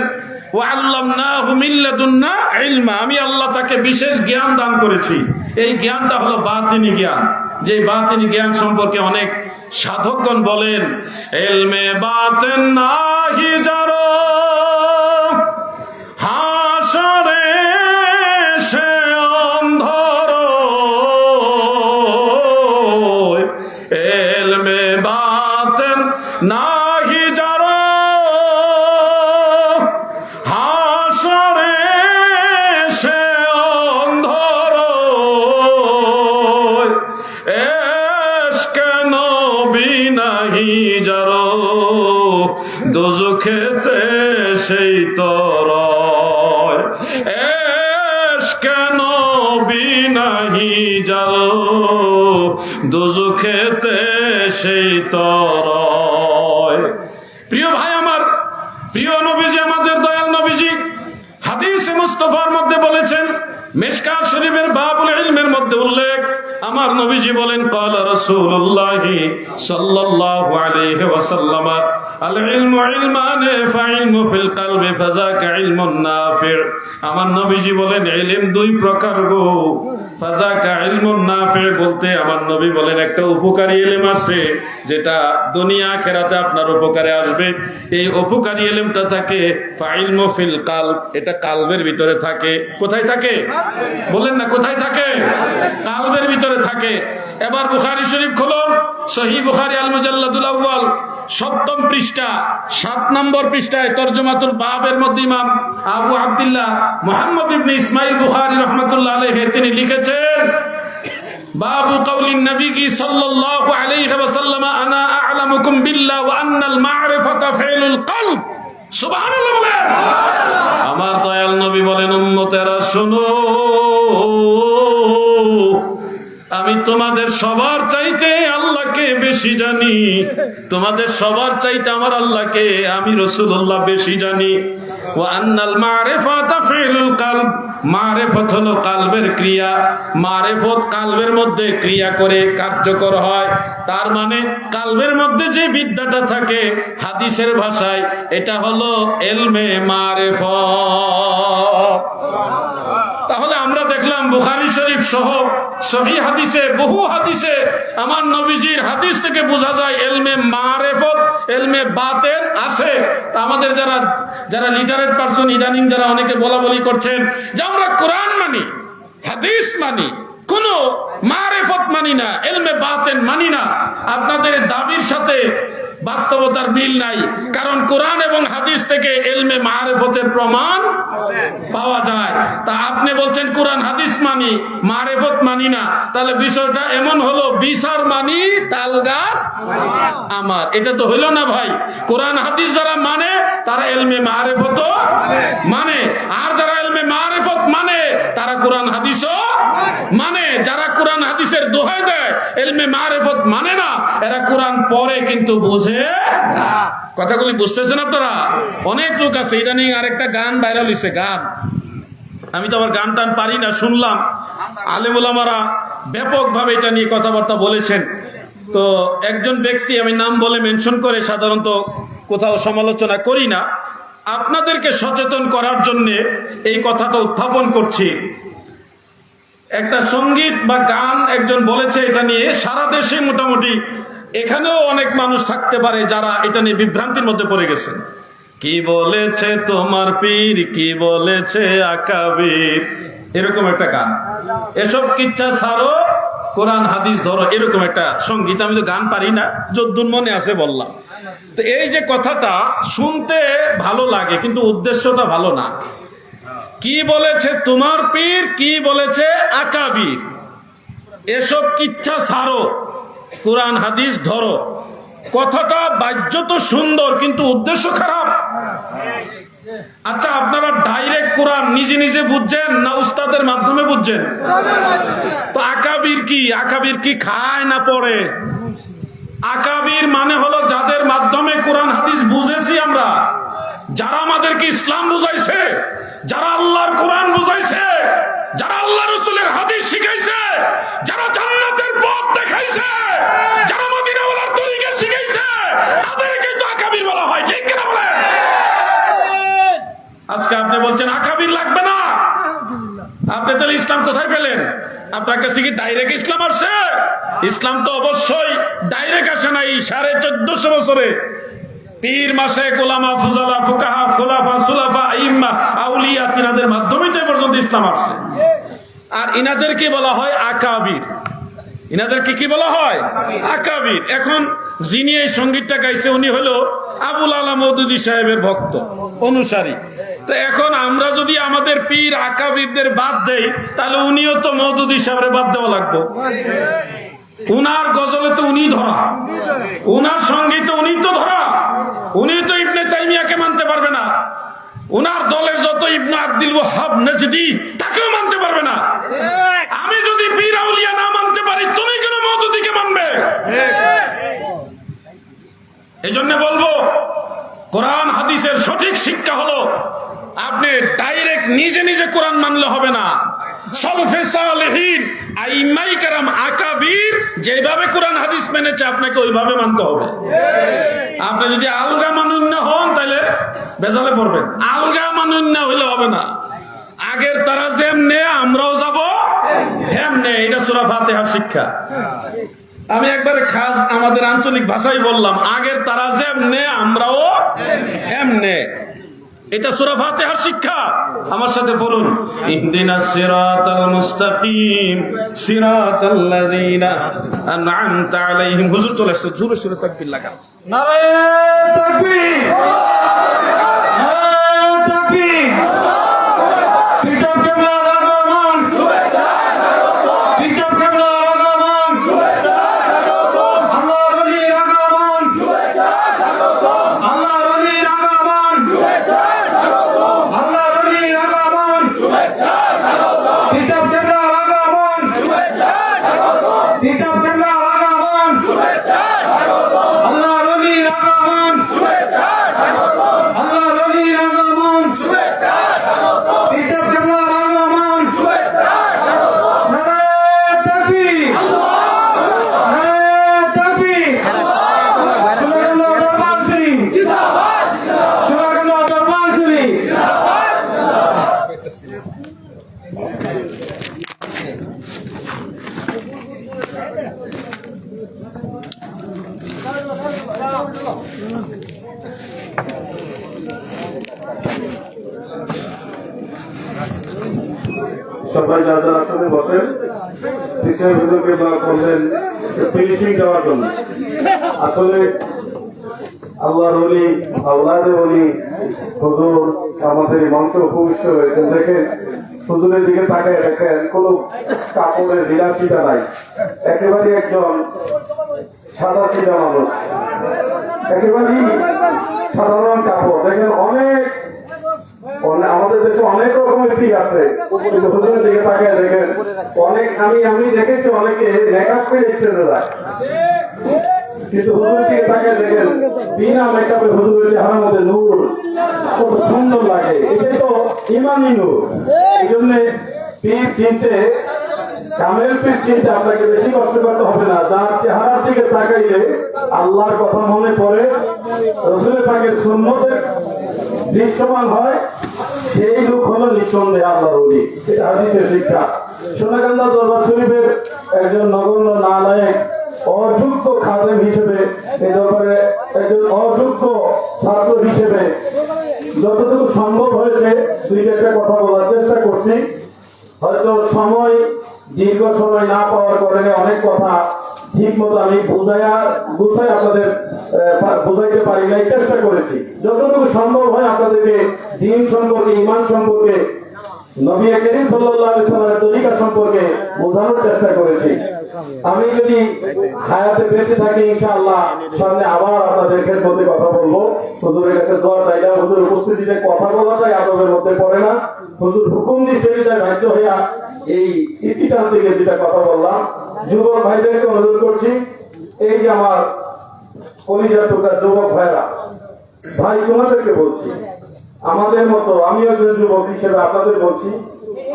ওয়াআল্লামনাহু মিন লাদুন্না ইলমা, আমি আল্লাহ তাকে বিশেষ জ্ঞান দান করেছি। এই জ্ঞানটা হলো বাতিনি জ্ঞান, যে বাতিনি জ্ঞান সম্পর্কে অনেক সাধকগণ বলেন, ইলমে বাতিন নাহি যারো হাসরে সে অন্ধর, ইলমে বাতিন নাহি যারো হাসরে সে অন্ধর, এশকে নবী নাহি যারো দোজখেতে সেই তরয়, এশকে নবী নাহি যারো দোজখেতে সেই তরয়। প্রিয় ভাই আমার, প্রিয় নবীজি, আমাদের দয়াল নবীজি হাদিসে মুস্তাফার মধ্যে বলেছেন, মিশকাত শরীফের বাবুল ইলমের মধ্যে উল্লেখ, আমার নবীজি বলেন, ক্বালা রাসূলুল্লাহ সাল্লাল্লাহু আলাইহি ওয়াসাল্লাম, আল ইলমু ইলমানে ফাইলমু ফিল কলবি ফাযাকা ইলমুন নাফি'। আমার নবীজি বলেন, ইলম দুই প্রকার গো, ফাযাকা ইলমুন নাফি' বলতে আমার নবী বলেন একটা উপকারী ইলম আছে যেটা দুনিয়া আখিরাতে আপনার উপকারে আসবে। এই উপকারী ইলমটা থাকে ফাইলমু ফিল কলব, এটা কালবের ভিতরে থাকে। কোথায় থাকে বলেন না, কোথায় থাকে? কালবের ভিতরে থাকে। এবার বুখারী শরীফ খুলুন, সহিহ বুখারী আল মুজাল্লাদুল আউয়াল 7ম পৃষ্ঠা 7 নম্বর পৃষ্ঠায় তরজমাতুল বাবের মধ্যে ইমাম আবু আব্দুল্লাহ মুহাম্মদ ইবনে ইসমাইল বুখারী রাহমাতুল্লাহ আলাইহি তিনি লিখেছেন, বাবু কাউলিন নবী সাল্লাল্লাহু আলাইহি ওয়াসাল্লাম, আনা আ'লামুকুম বিল্লাহ ওয়া আন্নাল মা'রিফাতা ফিলুল কলব। সুবহানাল্লাহ বলেন। আমার দয়াল নবী বলেন, উম্মতেরা শোনো, আমি তোমাদের সবার চাইতে আল্লাহকে বেশি জানি। তোমাদের সবার চাইতে আমার আল্লাহকে, আমি রাসূলুল্লাহ বেশি জানি। ওয়া আন্নাল মা'রিফাতা ফিলুল কলব, মারিফত হলো কালবের ক্রিয়া। মারিফত কালবের মধ্যে ক্রিয়া করে কার্যকর হয়। তার মানে কালবের মধ্যে যে বিদ্যাটা থাকে, হাদিসের ভাষায় এটা হলো ইলমে মারিফত। তাহলে আমরা দেখলাম বুখারী শরীফ সহ সহিহ হাদিসে, বহু হাদিসে আমার নবীজির হাদিস থেকে বোঝা যায় ইলমে মারিফত, ইলমে বাতিন আছে। তা আমাদের যারা লিটারেট পারসন, ইদানিং যারা অনেকে বলা বলি করছেন যে আমরা কোরআন মানি, হাদিস মানি, কোনো মারিফত মানি না, ইলমে বাতিন মানি না, আপনাদের দাবির সাথে বাস্তবতার মিল নাই। কারণ কোরআন এবং হাদিস থেকে ইলমে মারিফতের প্রমাণ পাওয়া যায়। তা আপনি বলছেন কোরআন হাদিস মানি, মারিফত মানি না, তাহলে বিষয়টা এমন হলো বিচার মানি তাল গাছ আমার, এটা তো হইল না ভাই। কোরআন হাদিস যারা মানে তারা ইলমে মারিফত মানে, আর যারা ইলমে মারিফত মানে তারা কোরআন হাদিসও মানে। যারা কোরআন হাদিসের দোহাই দেয়, ইলমে ইলমে মারিফত মানে না, এরা কোরআন পড়ে কিন্তু বোঝে না। কথাগুলি বুঝতেছেন আপনারা? অনেক লোক আছে, ইদানিং আরেকটা গান ভাইরাল হইছে, গান, আমি তো আবার গান টান পারি না, শুনলাম আলেম ওলামারা ব্যাপকভাবে এটা নিয়ে কথাবার্তা বলেছেন। তো একজন ব্যক্তি, আমি নাম বলে মেনশন করে সাধারণত কোথাও সমালোচনা করি না, আপনাদেরকে সচেতন করার জন্য এই কথাটা উত্থাপন করছি। একটা সঙ্গীত বা গান একজন বলেছে, এটা নিয়ে সারা দেশে মোটামুটি এখানেও অনেক মানুষ থাকতে পারে যারা এটা নিয়ে বিভ্রান্তির মধ্যে পড়ে গেছে। কি বলেছে তোমার পীর, কি বলেছে আকাবির, এরকম একটা গান। এসব কিচ্ছা ছাড়ো, কোরআন হাদিস ধরো, এরকম একটা সঙ্গীত। আমি তো গান পারি না, যদ্দুর মনে আছে বললাম। তো এই যে কথাটা শুনতে ভালো লাগে কিন্তু উদ্দেশ্যটা ভালো না। কি বলেছে তোমার পীর, কি বলেছে আকাবির, এসব কিচ্ছা ছাড়ো, কোরআন হাদিস ধরো। কথাটা বাহ্য তো সুন্দর কিন্তু উদ্দেশ্য খারাপ। আচ্ছা, আপনারা ডাইরেক্ট কোরআন নিজে নিজে বুঝছেন না উস্তাদের মাধ্যমে বুঝছেন? তো আকাবির কি? আকাবির কি খায় না পড়ে? আকাবির মানে হলো যাদের মাধ্যমে কোরআন হাদিস বুঝেছি আমরা, যারা আমাদেরকে ইসলাম বুঝাইছে, যারা আল্লাহর কোরআন বুঝাইছে, যারা আল্লাহ রাসূলের হাদিস শিখাইছে, যারা জান্নাতের পথ দেখাইছে, যারা মদিনাওয়ালার তরিকা শিখাইছে, তাদেরকে তো আকাবির বলা হয়। ঠিক কিনা বলেন? আজকে আপনি বলছেন আকাবির লাগবে না, আপনি তাহলে ইসলাম কোথায় পেলেন? আপনার কাছে কি ডাইরেক্ট ইসলাম আসছে? ইসলাম তো অবশ্যই ডাইরেক্ট আসে নাই। 1450 বছরে পীর, মাশায়েখ, উলামা, ফুজালা, ফুকাহা, খুলাফা, সুলাফা, আইম্মা, আউলিয়া, তিনাদের মাধ্যমেই তো পর্যন্ত ইসলাম আসছে। আর ইনাদেরকে বলা হয় আকাবির। ইনাদেরকে কি বলা হয়? আকাবির। এখন যিনি এই সঙ্গীতটা গাইছে উনি হলো আবুল আলা মওদুদী সাহেবের ভক্ত, অনুসারী। তো এখন আমরা যদি আমাদের পীর আকাবিরদের বাদ দেই, তাহলে উনিও তো মওদুদী সাহেবের বাদ দেওয়া লাগবে। উনার গজলে তো উনি ধরা, উনার সঙ্গীতে উনি তো ধরা। উনি তো ইবনে তাইমিয়াকে মানতে পারবে না, উনার দলের যত ইবনে আব্দুল ওয়াহাব নজদি তাকেও মানতে পারবে না। আমি যদি পীর আউলিয়া না মানতে পারি, তুমি কেন মওদুদীকে মানবে? এই জন্য বলবো, কোরআন হাদিসের সঠিক শিক্ষা হলো আপনি ডাইরেক্ট নিজে নিজে কোরআন মানলে হবে না। সালফে সালেহিন, আইম্মায়ে কেরাম, আকাবির যেভাবে কোরআন হাদিস মেনেছে আপনাকে ওইভাবে মানতে হবে। আপনি যদি আলগা মানুন্য হন তাহলে বেজালে পড়বেন। আলগা মানুন্য হইলে হবে না। আগের তারা যেমনে আমরাও যাব হেমনে, এটা সূরা ফাতিহার শিক্ষা। আমি একবারে খাস আমাদের আঞ্চলিক ভাষায় বললাম, আগের তারা যেমনে আমরাও হেমনে, এটা সূরা ফাতিহার শিক্ষা। আমার সাথে বলুন, ইহদিনাস সিরাতাল মুস্তাকিম সিরাতাল্লাযিনা আন'আমতা আলাইহিম। হুজুর চলে আসছে, জোরে জোরে তাকবীর লাগান। নারায়ে তাকবীর, নারায়ে তাকবীর। পিতাব কেবলা আগমন, পিতাব কেবলা আগমন, আল্লাহর ওলির আগমন, আল্লাহর ওলির আগমন, আল্লাহর ওলির আগমন, পিতাব কেবলা আগমন, পিতাব কেবলা আগমন, আল্লাহর ওলির আগমন, আল্লাহর ওলির আগমন, পিতাব কেবলার আগমন। নারায়ে তাকবীর, নারায়ে তাকবীর। সুরাকান্ত দরবার শরীফ জিন্দাবাদ, সুরাকান্ত দরবার শরীফ সবাই যারা আসলে বসেন, শিক্ষা বিভাগকে বা করলেন ফিনিশিং দেওয়ার জন্য। আসলে আল্লাহর ওলি, আওলাদের ওলি হুজুর আমাদের মঞ্চ উপবিষ্ট হয়েছেন। দেখেন হুজুরের দিকে তাকায় দেখেন কোনো কাপড়ের বিলাসিতা নাই, একেবারে একজন সাদা সিধা মানুষ, একেবারেই সাধারণ কাপড়। দেখেন আমাদের দেশে অনেক রকমের ঠিক আছে, হুজুরের দিকে তাকায় দেখেন আমি দেখেছি অনেকে মেকআপ করে স্টেজে যায়, কিন্তু হুজুর থেকে তাকে দেখেন বিনা মেকআপে হুজুরের চেহারার মধ্যে নূর, কত সুন্দর লাগে। এটাই তো ইমানি নূর। এই জন্য পীর চিনতে, কামেল পীর চিনতে আপনাকে বেশি কষ্ট করতে হবে না। যার চেহারার দিকে তাকাইলে আল্লাহর কথা মনে পড়ে, রসুলের পাকের সুন্নতের দৃশ্যমান হয়, সেই লোক হলো নিঃসন্দেহে আল্লাহর ওলি। এটা হাদিসের শিক্ষা। সোনাকান্দা দরবার শরীফের একজন নগণ্য নালায়েক, অযোগ্য খাদেম হিসেবে, এই দরবারে একজন অযোগ্য ছাত্র হিসেবে যতটুকু সম্ভব হয়েছে দুই একটা কথা বলার চেষ্টা করছি। হয়তো সময়, দীর্ঘ সময় না পাওয়ার কারণে অনেক কথা ঠিক মতো আমি বুঝাই আপনাদের বোঝাইতে পারি নাই, চেষ্টা করেছি। যতটুকু সম্ভব হয় আপনাদেরকে দিন সম্পর্কে, ঈমান সম্পর্কে, নবী করিম সাল্লাল্লাহু আলাইহি ওয়াসাল্লামের তরিকা সম্পর্কে বোঝানোর চেষ্টা করেছি। আমি যদি হায়াতে বেঁচে থাকি ইনশাআল্লাহ সামনে আবার আপনাদের খেদমতে কথা বলবো। হুজুরের কাছে দোয়া চাইলাম। হুজুর উপস্থিতিতে কথা বলাটাই আদবের মধ্যে পড়ে না। হুজুর হুকুম দিয়েছে, তাই বাধ্য হইয়া এই ইতিটান থেকে যেটা কথা বললাম। যুবক ভাইদেরকে অনুরোধ করছি, এই যে আমার কলিজার টুকরা যুবক ভাইরা, ভাই তোমাদেরকে বলছি, আমাদের মতো, আমি একজন যুবক হিসেবে আপনাদের বলছি,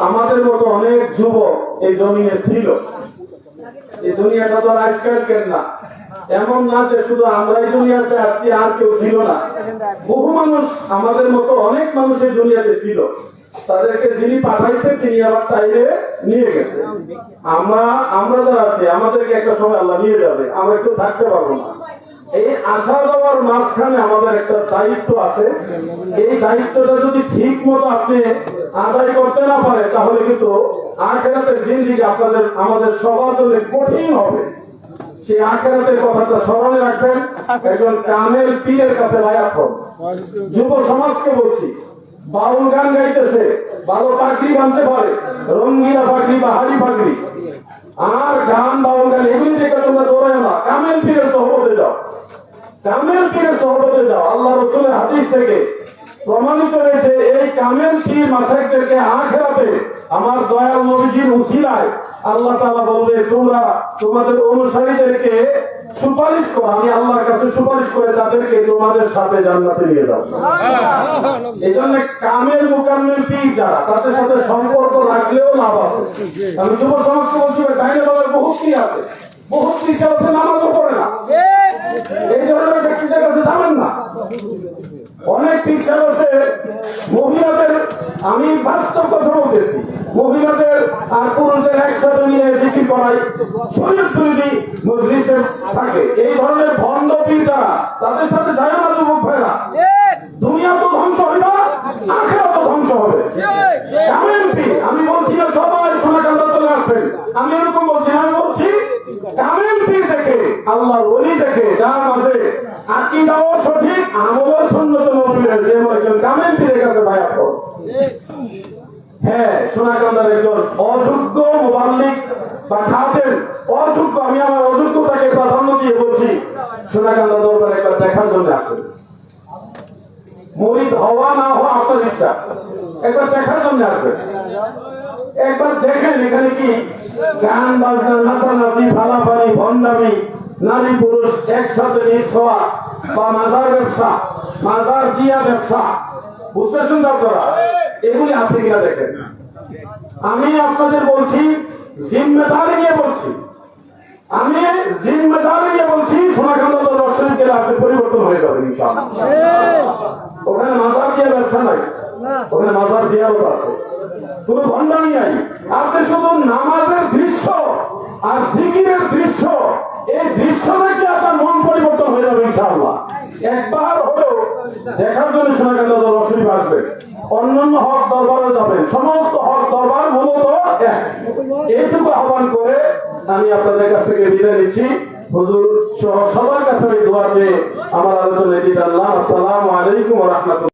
আমাদের মতো অনেক যুবক এই জমিনে ছিল। এই দুনিয়াটা তো আজকালকের না, এমন না যে শুধু আমরাই দুনিয়াতে আসছি আর কেউ ছিল না। বহু মানুষ, আমাদের মতো অনেক মানুষ এই দুনিয়াতে ছিল। তাদেরকে যিনি পাঠাইছেন তিনি আবার টাইমে নিয়ে গেছে। আমরা যারা আছি আমাদেরকে একটা সময় আল্লাহ নিয়ে যাবে, আমরা কেউ থাকতে পারবো না। এই আসা যাওয়ার মাঝখানে আমাদের একটা দায়িত্ব আছে। এই দায়িত্বটা যদি ঠিক মতো আপনি আদায় করতে না পারে, তাহলে কিন্তু আখিরাতের জিন্দেগি আমাদের সবার জন্য কঠিন হবে। সেই আখিরাতের কথাটা স্মরণে রাখবেন। একজন কামেল পীরের কাছে বায়াত হন। যুব সমাজকে বলছি, বাউল গান গাইতেছে, ভালো পাগড়ি বানতে পারে, রঙ্গিলা পাগড়ি, বাহারি পাগড়ি, আর গান বাউল গান এগুলি থেকে তোমরা দৌড়ায় না, কামেল পীরের সহবতে যাও, কামেল পীরের সহবতে যাও। আল্লাহ রসুলের হাদিস থেকে প্রমাণিত হয়েছে, এই কামেল পীর মাশায়েখদেরকে আখিরাতে আমার দয়াল নবীজির উসিলায় আল্লাহ তাআলা বলবে, তোমরা তোমাদের অনুসারীদেরকে সুপারিশ করো, আমি আল্লাহর কাছে সুপারিশ করে তাদেরকে তোমাদের সাথে জান্নাতে নিয়ে যাও। এই জন্য কামেল মুকাম্মেল পীর যারা, তাদের সাথে সম্পর্ক রাখলেও লাভ আছে। আমি যুব সমাজকে বলছি, ডাইনে বাবার বহুত পীর আছে, বহুত পীর আছে, নামাজও পড়ে না। এই ধরনের ব্যক্তিদের কাছে যাবেন না। অনেক পীর আছে মহিলাদের, আমি বাস্তব কথা বলতেছি, মহিলাদের আর পুরুষদের একসাথে নিয়ে জিকির করাই, শরীয়ত বিরোধী মজলিসে থাকে। এই ধরনের ভণ্ড পীর যারা, তাদের সাথে যায় না যুবক ভাইরা। দুনিয়া তো ধ্বংস হয় না, আখিরাত তো ধ্বংস হবে। কামেল পীর, আমি বলছি না সবাই সোনাকান্দা চলে আসেন, আমি এরকম বলছি, আমি বলছি কামেল পীর দেখে, আল্লাহর ওলি দেখে, যার মাঝে আকীদাও সঠিক, আমলও সুন্নত নবীর, যে একজন কামেল পীরের কাছে বায়াত করো। হ্যাঁ, সোনাকান্দার একজন অযোগ্য মুবাল্লিগ বা খাদেম, অযোগ্য, আমি আমার অযোগ্যতাকে প্রাধান্য দিয়ে বলছি, সোনাকান্দা দরবারে একবার দেখার জন্য আসেন। মুরিদ হওয়া না হওয়া আপনার ইচ্ছা, একবার দেখার জন্য আসবেন। একবার দেখেন এখানে কি গান বাজনা, নাচানাচি, ফালাফালি, ভণ্ডামি, নারী পুরুষ একসাথে নিজ হওয়া, বা মাজার ব্যবসা, মাজার দিয়া ব্যবসা, বুঝতেছেন তো আপনারা? এগুলি আছে কিনা দেখেন। আমি আপনাদের বলছি, জিম্মেদারি নিয়ে বলছি, আমি জিম্মেদারি নিয়ে বলছি, সোনাকান্দা দরবার শরীফ গেলে আপনি পরিবর্তন হয়ে যাবেন ইনশাআল্লাহ। ওখানে মাজার দিয়া ব্যবসা নাই, ওখানে মাজার জিয়ারত আছে, কোন ভণ্ডামি নাই। আপনি শুধু নামাজের দৃশ্য আর জিকিরের দৃশ্য, এই দৃশ্য দেখলে আপনার মন পরিবর্তন হয়ে যাবে ইনশাআল্লাহ। একবার হলেও দেখার জন্য সোনাকান্দা দরবার শরীফ আসবেন। অন্যান্য হক দরবারে যাবেন, সমস্ত হক দরবার মূলত এক। এইটুকু আহ্বান করে আমি আপনাদের কাছ থেকে বিদায় নিচ্ছি। হুজুর সহ সবার কাছে আমি দোয়া চেয়ে আমার আলোচনা দিতে আল্লাহ। আসসালামু আলাইকুম ওয়া রাহমাতুল্লাহ।